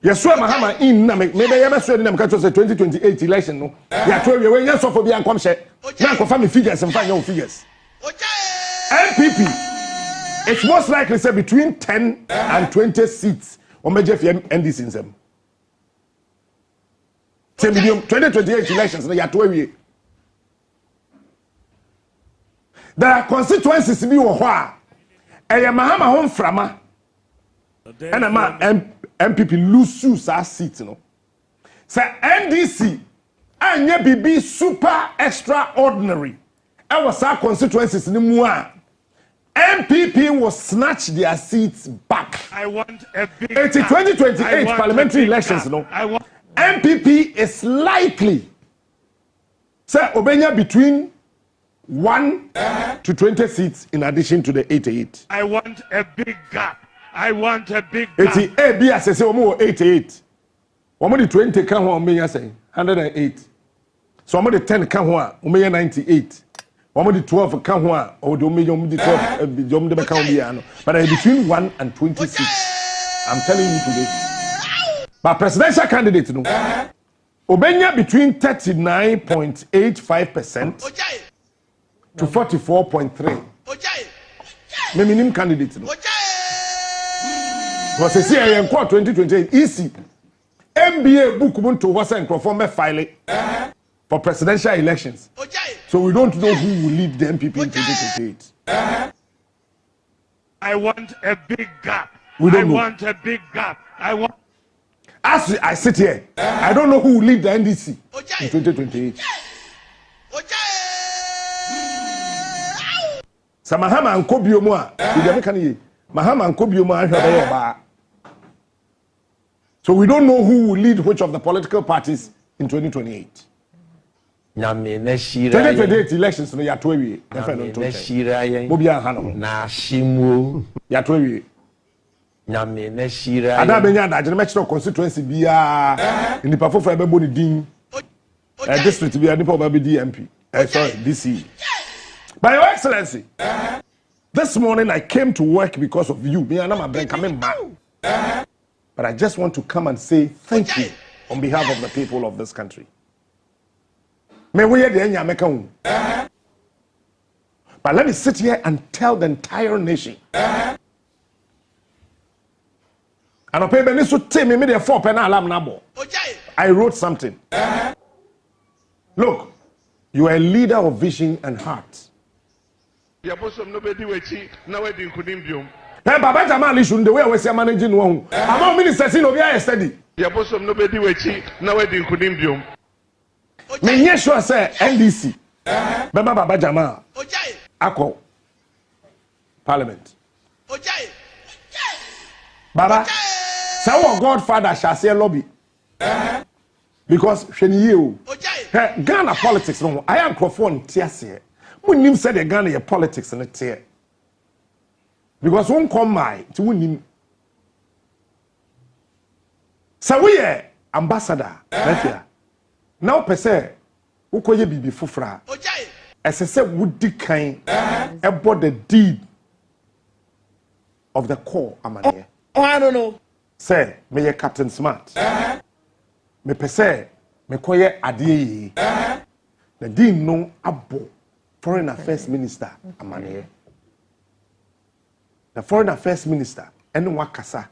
You swear Mahama in maybe you ever swear them catch us 2028 election. No, you're 12 years when you're sophobia and come share. Now confirm figures and find your figures. MPP. It's most likely say between 10 and 20 seats on major NDC in them. Say medium 2028 elections, they are 12 years. There are constituencies to be where Mahama home frama and a MPP lose our seats, you know. Say NDC and BB super extraordinary. I was our constituencies in the Mua. MPP will snatch their seats back. I want a big 2028 parliamentary elections, no. MPP is likely say Obenya between 1 to 20 seats in addition to the 88. I want a big gap. I want a big gap. 88 be as say omo 88. Omo the 20 kan ho omo say 108. So omo the 10 kan ho a omo 98. Omo the 12 kan ho a o the omo the 12 omo the kan be ano. But between 1 and 20 seats. I'm telling you today. But presidential candidate no. Obenya between 39.85% to 44.3. Me minim candidate no. Because see I am 2028 easy. MBA book to was and perform file for presidential elections. So we don't know who will lead the MPP in 2028. I want a big gap. We don't know. Want a big gap. As I sit here, I don't know who will lead the NDC in 2028. So Mahama and Kobioma, Mahama and Kobioma. So we don't know who will lead which of the political parties in 2028. 2028 elections, no, you are 12. Bobia Hano. Na Shimu. You are 12. Adabenya da jere metro constituency bia nipa fofo ebe boni din district bia nipa oba be DMP sorry DC. By your excellency, this morning I came to work because of you. Me and my brain coming back. But I just want to come and say thank you on behalf of the people of this country. Me we the enya meka hu. But let me sit here and tell the entire nation. And I me 4 pen alarm nabo. I wrote something. Look, you are a leader of vision and heart. Hey, Baba Jamal issue the way we say managing one. Among ministers in Obia study. Me sure say NDC. Baba Jamal. Ako. Parliament. Baba. So our Godfather shall say lobby. Because Ghana politics no I am microphone tiase. Munim said the Ghana politics in it here. Because one come my to win. So we are ambassador. Now per se, who call you bibi fufra? As I said, would decline about the deed of the core amane. I don't know. Say, me ye Captain Smart. Me per se, me koye adie. The dean no abo foreign affairs minister amane. The foreign affairs minister and wakasa.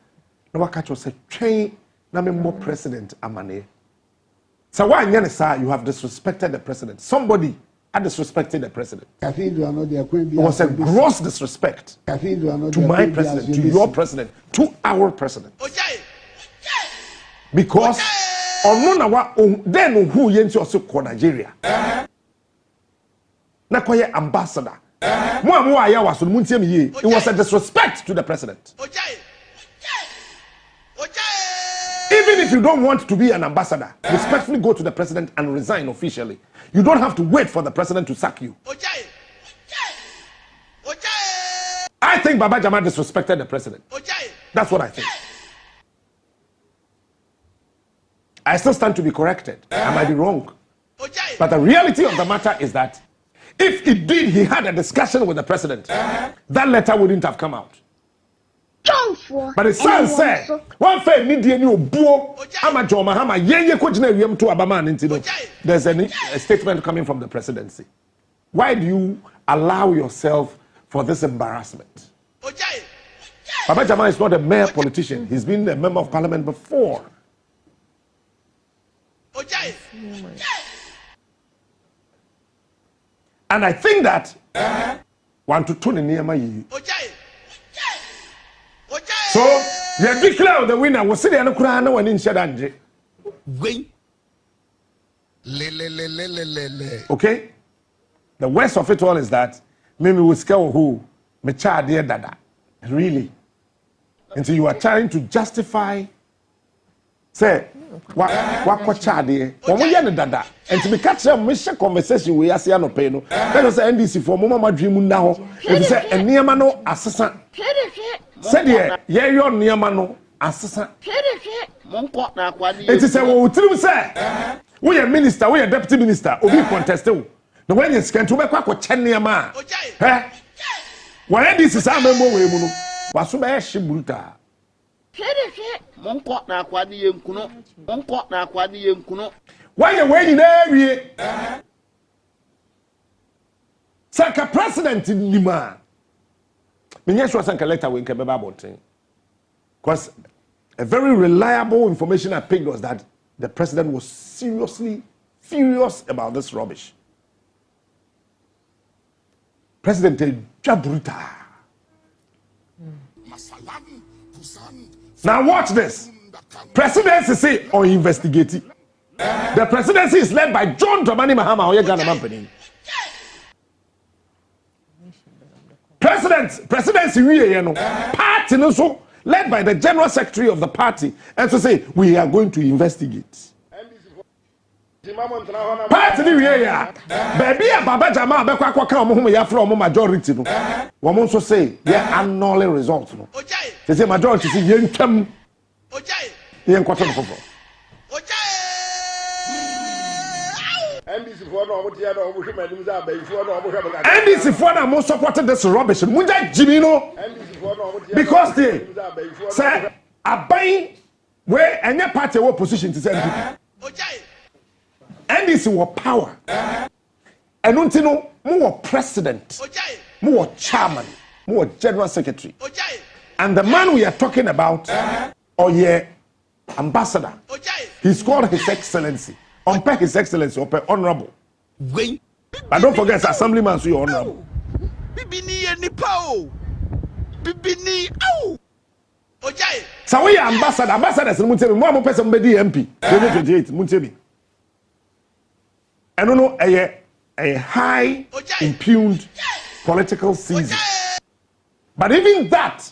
No wakacho say train na me more president amane. So why you have disrespected the president? Somebody had disrespected the president. It was a gross disrespect to my president, to your president, to our president. Because then who yenti also call Nigeria? Na koye ambassador. It was a disrespect to the president. Even if you don't want to be an ambassador, respectfully go to the president and resign officially. You don't have to wait for the president to sack you. I think Baba Jama disrespected the president. That's what I think. I still stand to be corrected. I might be wrong. But the reality of the matter is that if indeed he had a discussion with the president, that letter wouldn't have come out. But the son said, one fair media new buo, Amajoma Hama, Yenye Kojina to Abaman into there's a statement coming from the presidency. Why do you allow yourself for this embarrassment? Baba Jama is not a mere politician. He's been a member of parliament before. And I think that want to turn in near my so you declare the winner was sitting and crying no one in Shadanje. Okay? The worst of it all is that maybe we scare who me child dear dada. Really. And so you are trying to justify say what child dear. When dada. And to be catch a mission conversation we are no pay no. That was NDC for Mama Dream now. If you say a nearmano assassin. Said ye your nearmano assassin. It is a true say. We are minister, we are deputy minister, obi contested. The way you can to make a nearma. Why this is a member we munu. Was so bad shibuta. Why you waiting there? Saka president in Lima. Because a very reliable information I picked was that the president was seriously furious about this rubbish. President Jabruta. Now watch this. Presidency say or investigate. The presidency is led by John Dramani Mahama or Ghana Company. Presidency party also led by the general secretary of the party and to say we are going to investigate. Party we are baby Baba Jama be kwa ka omo ya from majority no. Wo mo so say their annual results no. They say majority say yentwam. Yen kwato no fofo. NDC for now most supported this rubbish. Munja Jimmy no because they say abai where any party were position to say NDC were power. And untino more president, more chairman, more general secretary. And the man we are talking about, ambassador, he's called His Excellency. Unpack His Excellency, or honorable. But don't forget, Assemblyman, so you're honorable. So we are ambassadors in Muntebi. More person be MP. 2028, Muntebi. I don't know a high impugned political season. But even that,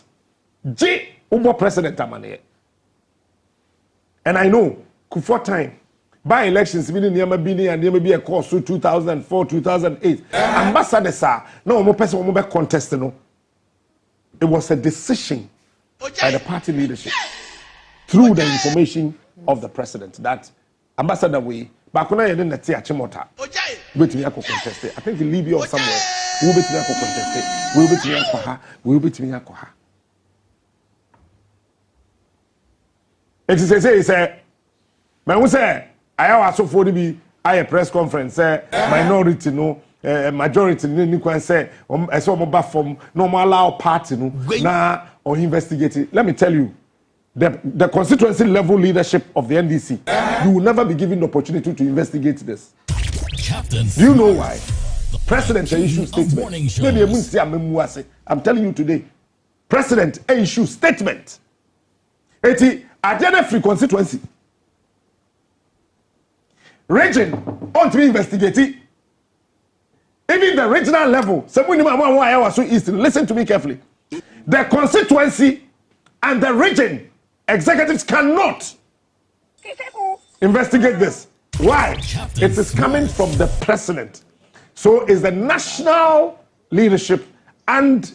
J. Ubo President Amane. And I know, for time. by elections meaning Niama Bini and Niama be a course to 2004, 2008. Ambassadors are no more person will be contesting. No. It was a decision by the party leadership through the information of the president that Ambassador we Bakuna Yedin Nati Achimota wait me contest it. I think in Libya or somewhere we'll be to me contest it. We'll be to me Koha. We'll be to me Koha. It is a say, man, we say, I also for to be a press conference, minority, no, majority, no, can say, I saw my from no more allow party, no, now or investigate it. Let me tell you, the constituency level leadership of the NDC, you will never be given the opportunity to investigate this. Do you know why? President issue statement. Maybe I'm telling you today, President issue statement. Agenda free constituency. Region ought to be investigated. Even the regional level. Listen to me carefully. The constituency and the region executives cannot investigate this. Why? It is coming from the president. So is the national leadership and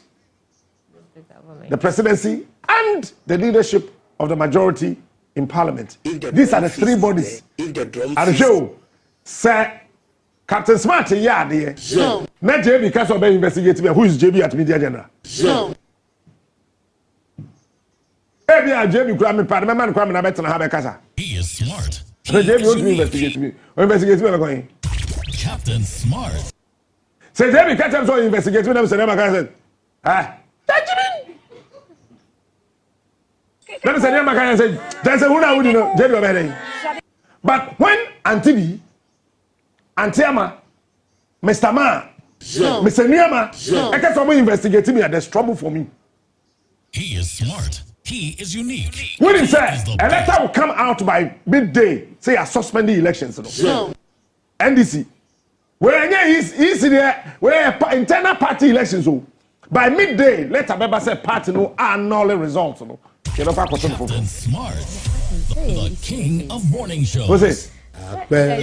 the presidency and the leadership of the majority in parliament. These are the three bodies. And show, sir, Captain Smart, yeah, dear. Not JB because of investigating who is JB at Media General. Maybe I JB Crime Parliament Crime and I bet on have a casa. He is smart. JB wants to investigate me. Investigate me, I'm going. Captain Smart. Say JB catch up so investigate me, I'm saying, I'm going. Ah, let me say, I'm say, there's a woman who know, JB. But when Auntie Antiama, Mr. Ma, Mr. Niama, I can't investigate me, there's trouble for me. He is smart. He is unique. When he said, a letter will come out by midday, say I suspend the elections. NDC. Where he's there, where internal party elections. By midday, letter member say party no annul results. Captain Smart, the king of morning shows. What's it? That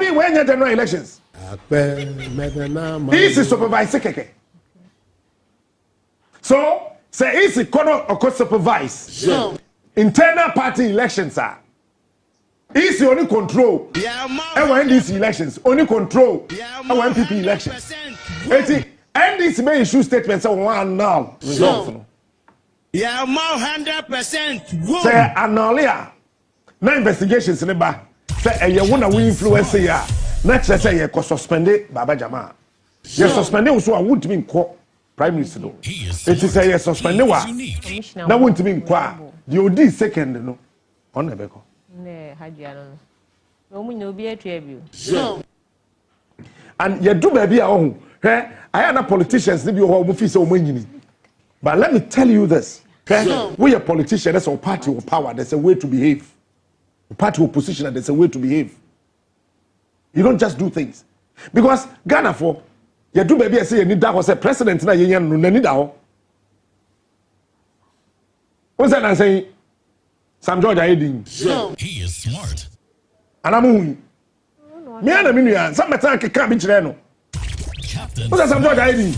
be when you general elections. This is supervised. So, say easy corner or supervise. Internal party elections are easy only control. And when these elections only control and when PP elections. And this may issue statements on one now results. Yeah, more 100%. Say annulia. No investigations in the back. Say you wanna we influence ya. Not just say you suspended Baba Jama. You suspended also I wouldn't mean Prime Minister. It is a suspended one. Now wouldn't mean qua. You did second no. On the beco. And you do baby own. I am a politicians maybe home office or money. But let me tell you this. We are politicians, that's our party of power, there's a way to behave. The party of opposition, there's a way to behave. You don't just do things. Because Ghana for you do baby I say you need that was a president na you need that. What's that I'm saying? Sam George Aiding. He is smart. And I'm moving. Me and me some better can be chireno. Captain. What's that Sam George Aiding?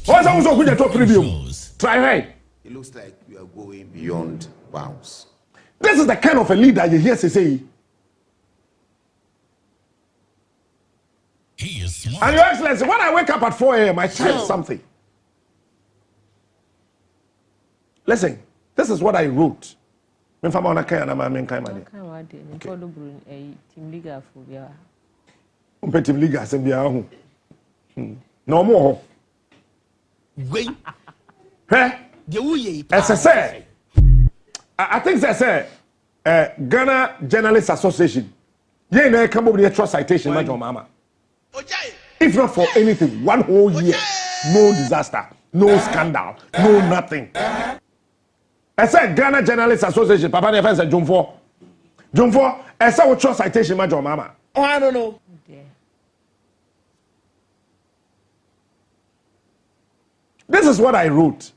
What's that also good at top preview? Try right. It looks like we are going beyond bounds. This is the kind of a leader you hear say. He is smart. And Your Excellency, when I wake up at 4 a.m., I type something. Listen, this is what I wrote. Okay. Team Liga, no more. As I said, I think they say Ghana Journalists Association. Yeah, they come up with a trust citation, my mama. If not for anything, 1 whole year, no disaster, no scandal, no nothing. I said Ghana Journalists Association. Papa never said Jumfo. I said what trust citation, my mama. Oh, I don't know. This is what I wrote.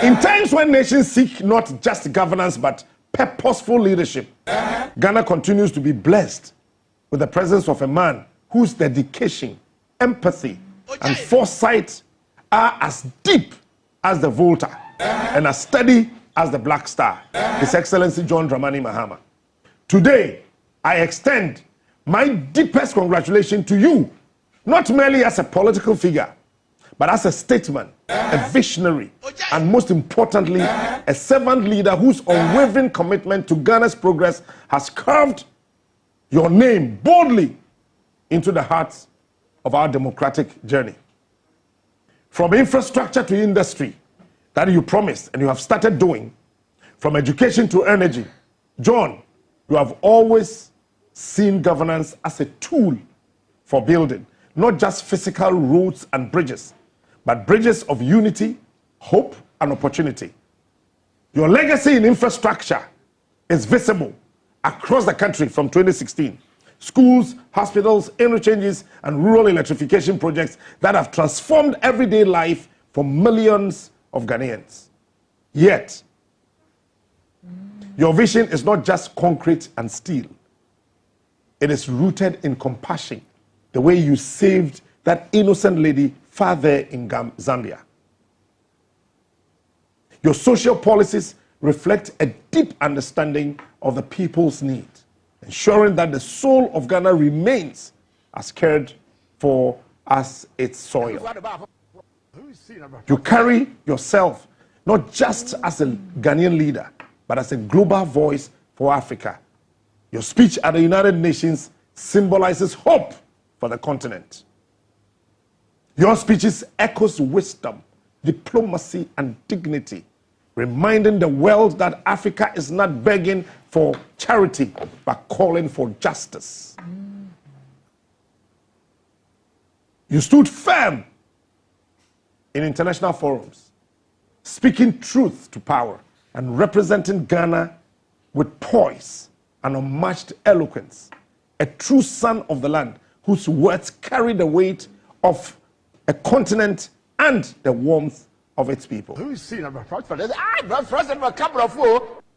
In times when nations seek not just governance but purposeful leadership, Ghana continues to be blessed with the presence of a man whose dedication, empathy, and foresight are as deep as the Volta and as steady as the Black Star, His Excellency John Dramani Mahama. Today, I extend my deepest congratulations to you, not merely as a political figure, but as a statesman, a visionary, and most importantly, a servant leader whose unwavering commitment to Ghana's progress has carved your name boldly into the hearts of our democratic journey. From infrastructure to industry that you promised and you have started doing, from education to energy, John, you have always seen governance as a tool for building not just physical roads and bridges, but bridges of unity, hope, and opportunity. Your legacy in infrastructure is visible across the country from 2016. Schools, hospitals, interchanges, and rural electrification projects that have transformed everyday life for millions of Ghanaians. Yet, your vision is not just concrete and steel. It is rooted in compassion, the way you saved that innocent lady far there in Zambia. Your social policies reflect a deep understanding of the people's needs, ensuring that the soul of Ghana remains as cared for as its soil. You carry yourself not just as a Ghanaian leader, but as a global voice for Africa. Your speech at the United Nations symbolizes hope for the continent. Your speeches echoes wisdom, diplomacy, and dignity, reminding the world that Africa is not begging for charity, but calling for justice. You stood firm in international forums, speaking truth to power and representing Ghana with poise and unmatched eloquence, a true son of the land whose words carry the weight of a continent and the warmth of its people.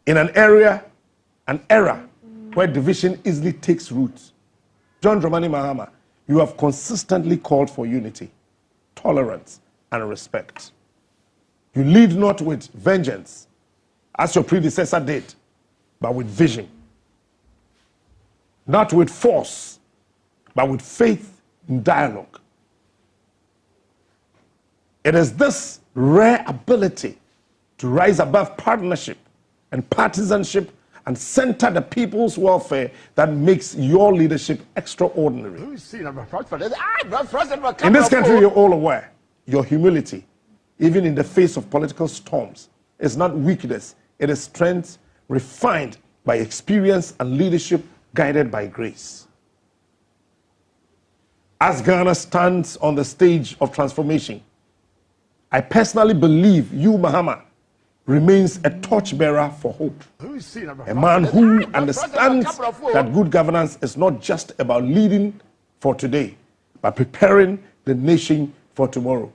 In an era where division easily takes root, John Dramani Mahama, you have consistently called for unity, tolerance, and respect. You lead not with vengeance, as your predecessor did, but with vision. Not with force, but with faith in dialogue. It is this rare ability to rise above partnership and partisanship and center the people's welfare that makes your leadership extraordinary. In this country, you're all aware, your humility, even in the face of political storms, is not weakness. It is strength refined by experience and leadership guided by grace. As Ghana stands on the stage of transformation, I personally believe you, Mahama, remains a torchbearer for hope. A man who understands that good governance is not just about leading for today, but preparing the nation for tomorrow.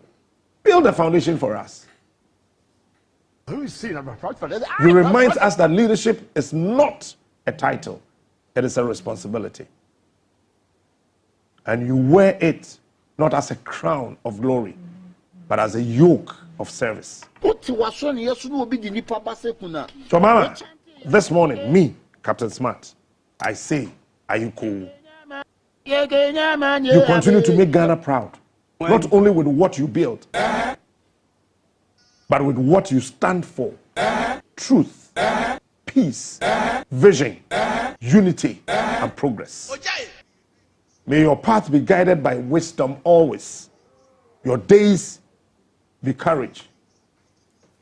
Build a foundation for us. You remind us that leadership is not a title, it is a responsibility. And you wear it not as a crown of glory, but as a yoke of service. So, Mama, this morning, me, Captain Smart, I say, are you cool? You continue to make Ghana proud, not only with what you build, but with what you stand for. Truth, peace, vision, unity, and progress. May your path be guided by wisdom always. Your days be courage.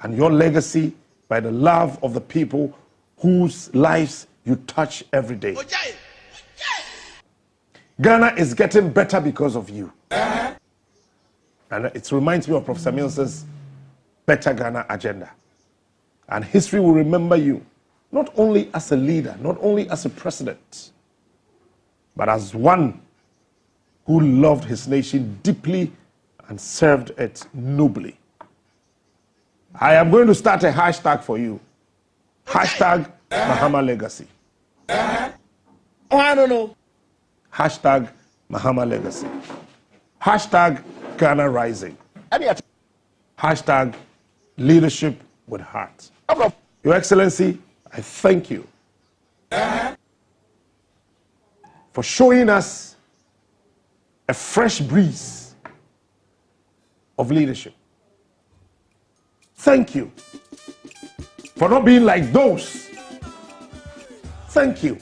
And your legacy by the love of the people whose lives you touch every day. Ghana is getting better because of you. And it reminds me of Professor Mills's Better Ghana agenda. And history will remember you, not only as a leader, not only as a president, but as one who loved his nation deeply and served it nobly. I am going to start a hashtag for you. Hashtag Mahama legacy. I don't know. Hashtag Mahama legacy. Hashtag Ghana rising. Hashtag leadership with heart. Your Excellency, I thank you for showing us a fresh breeze of leadership. Thank you for not being like those. Thank you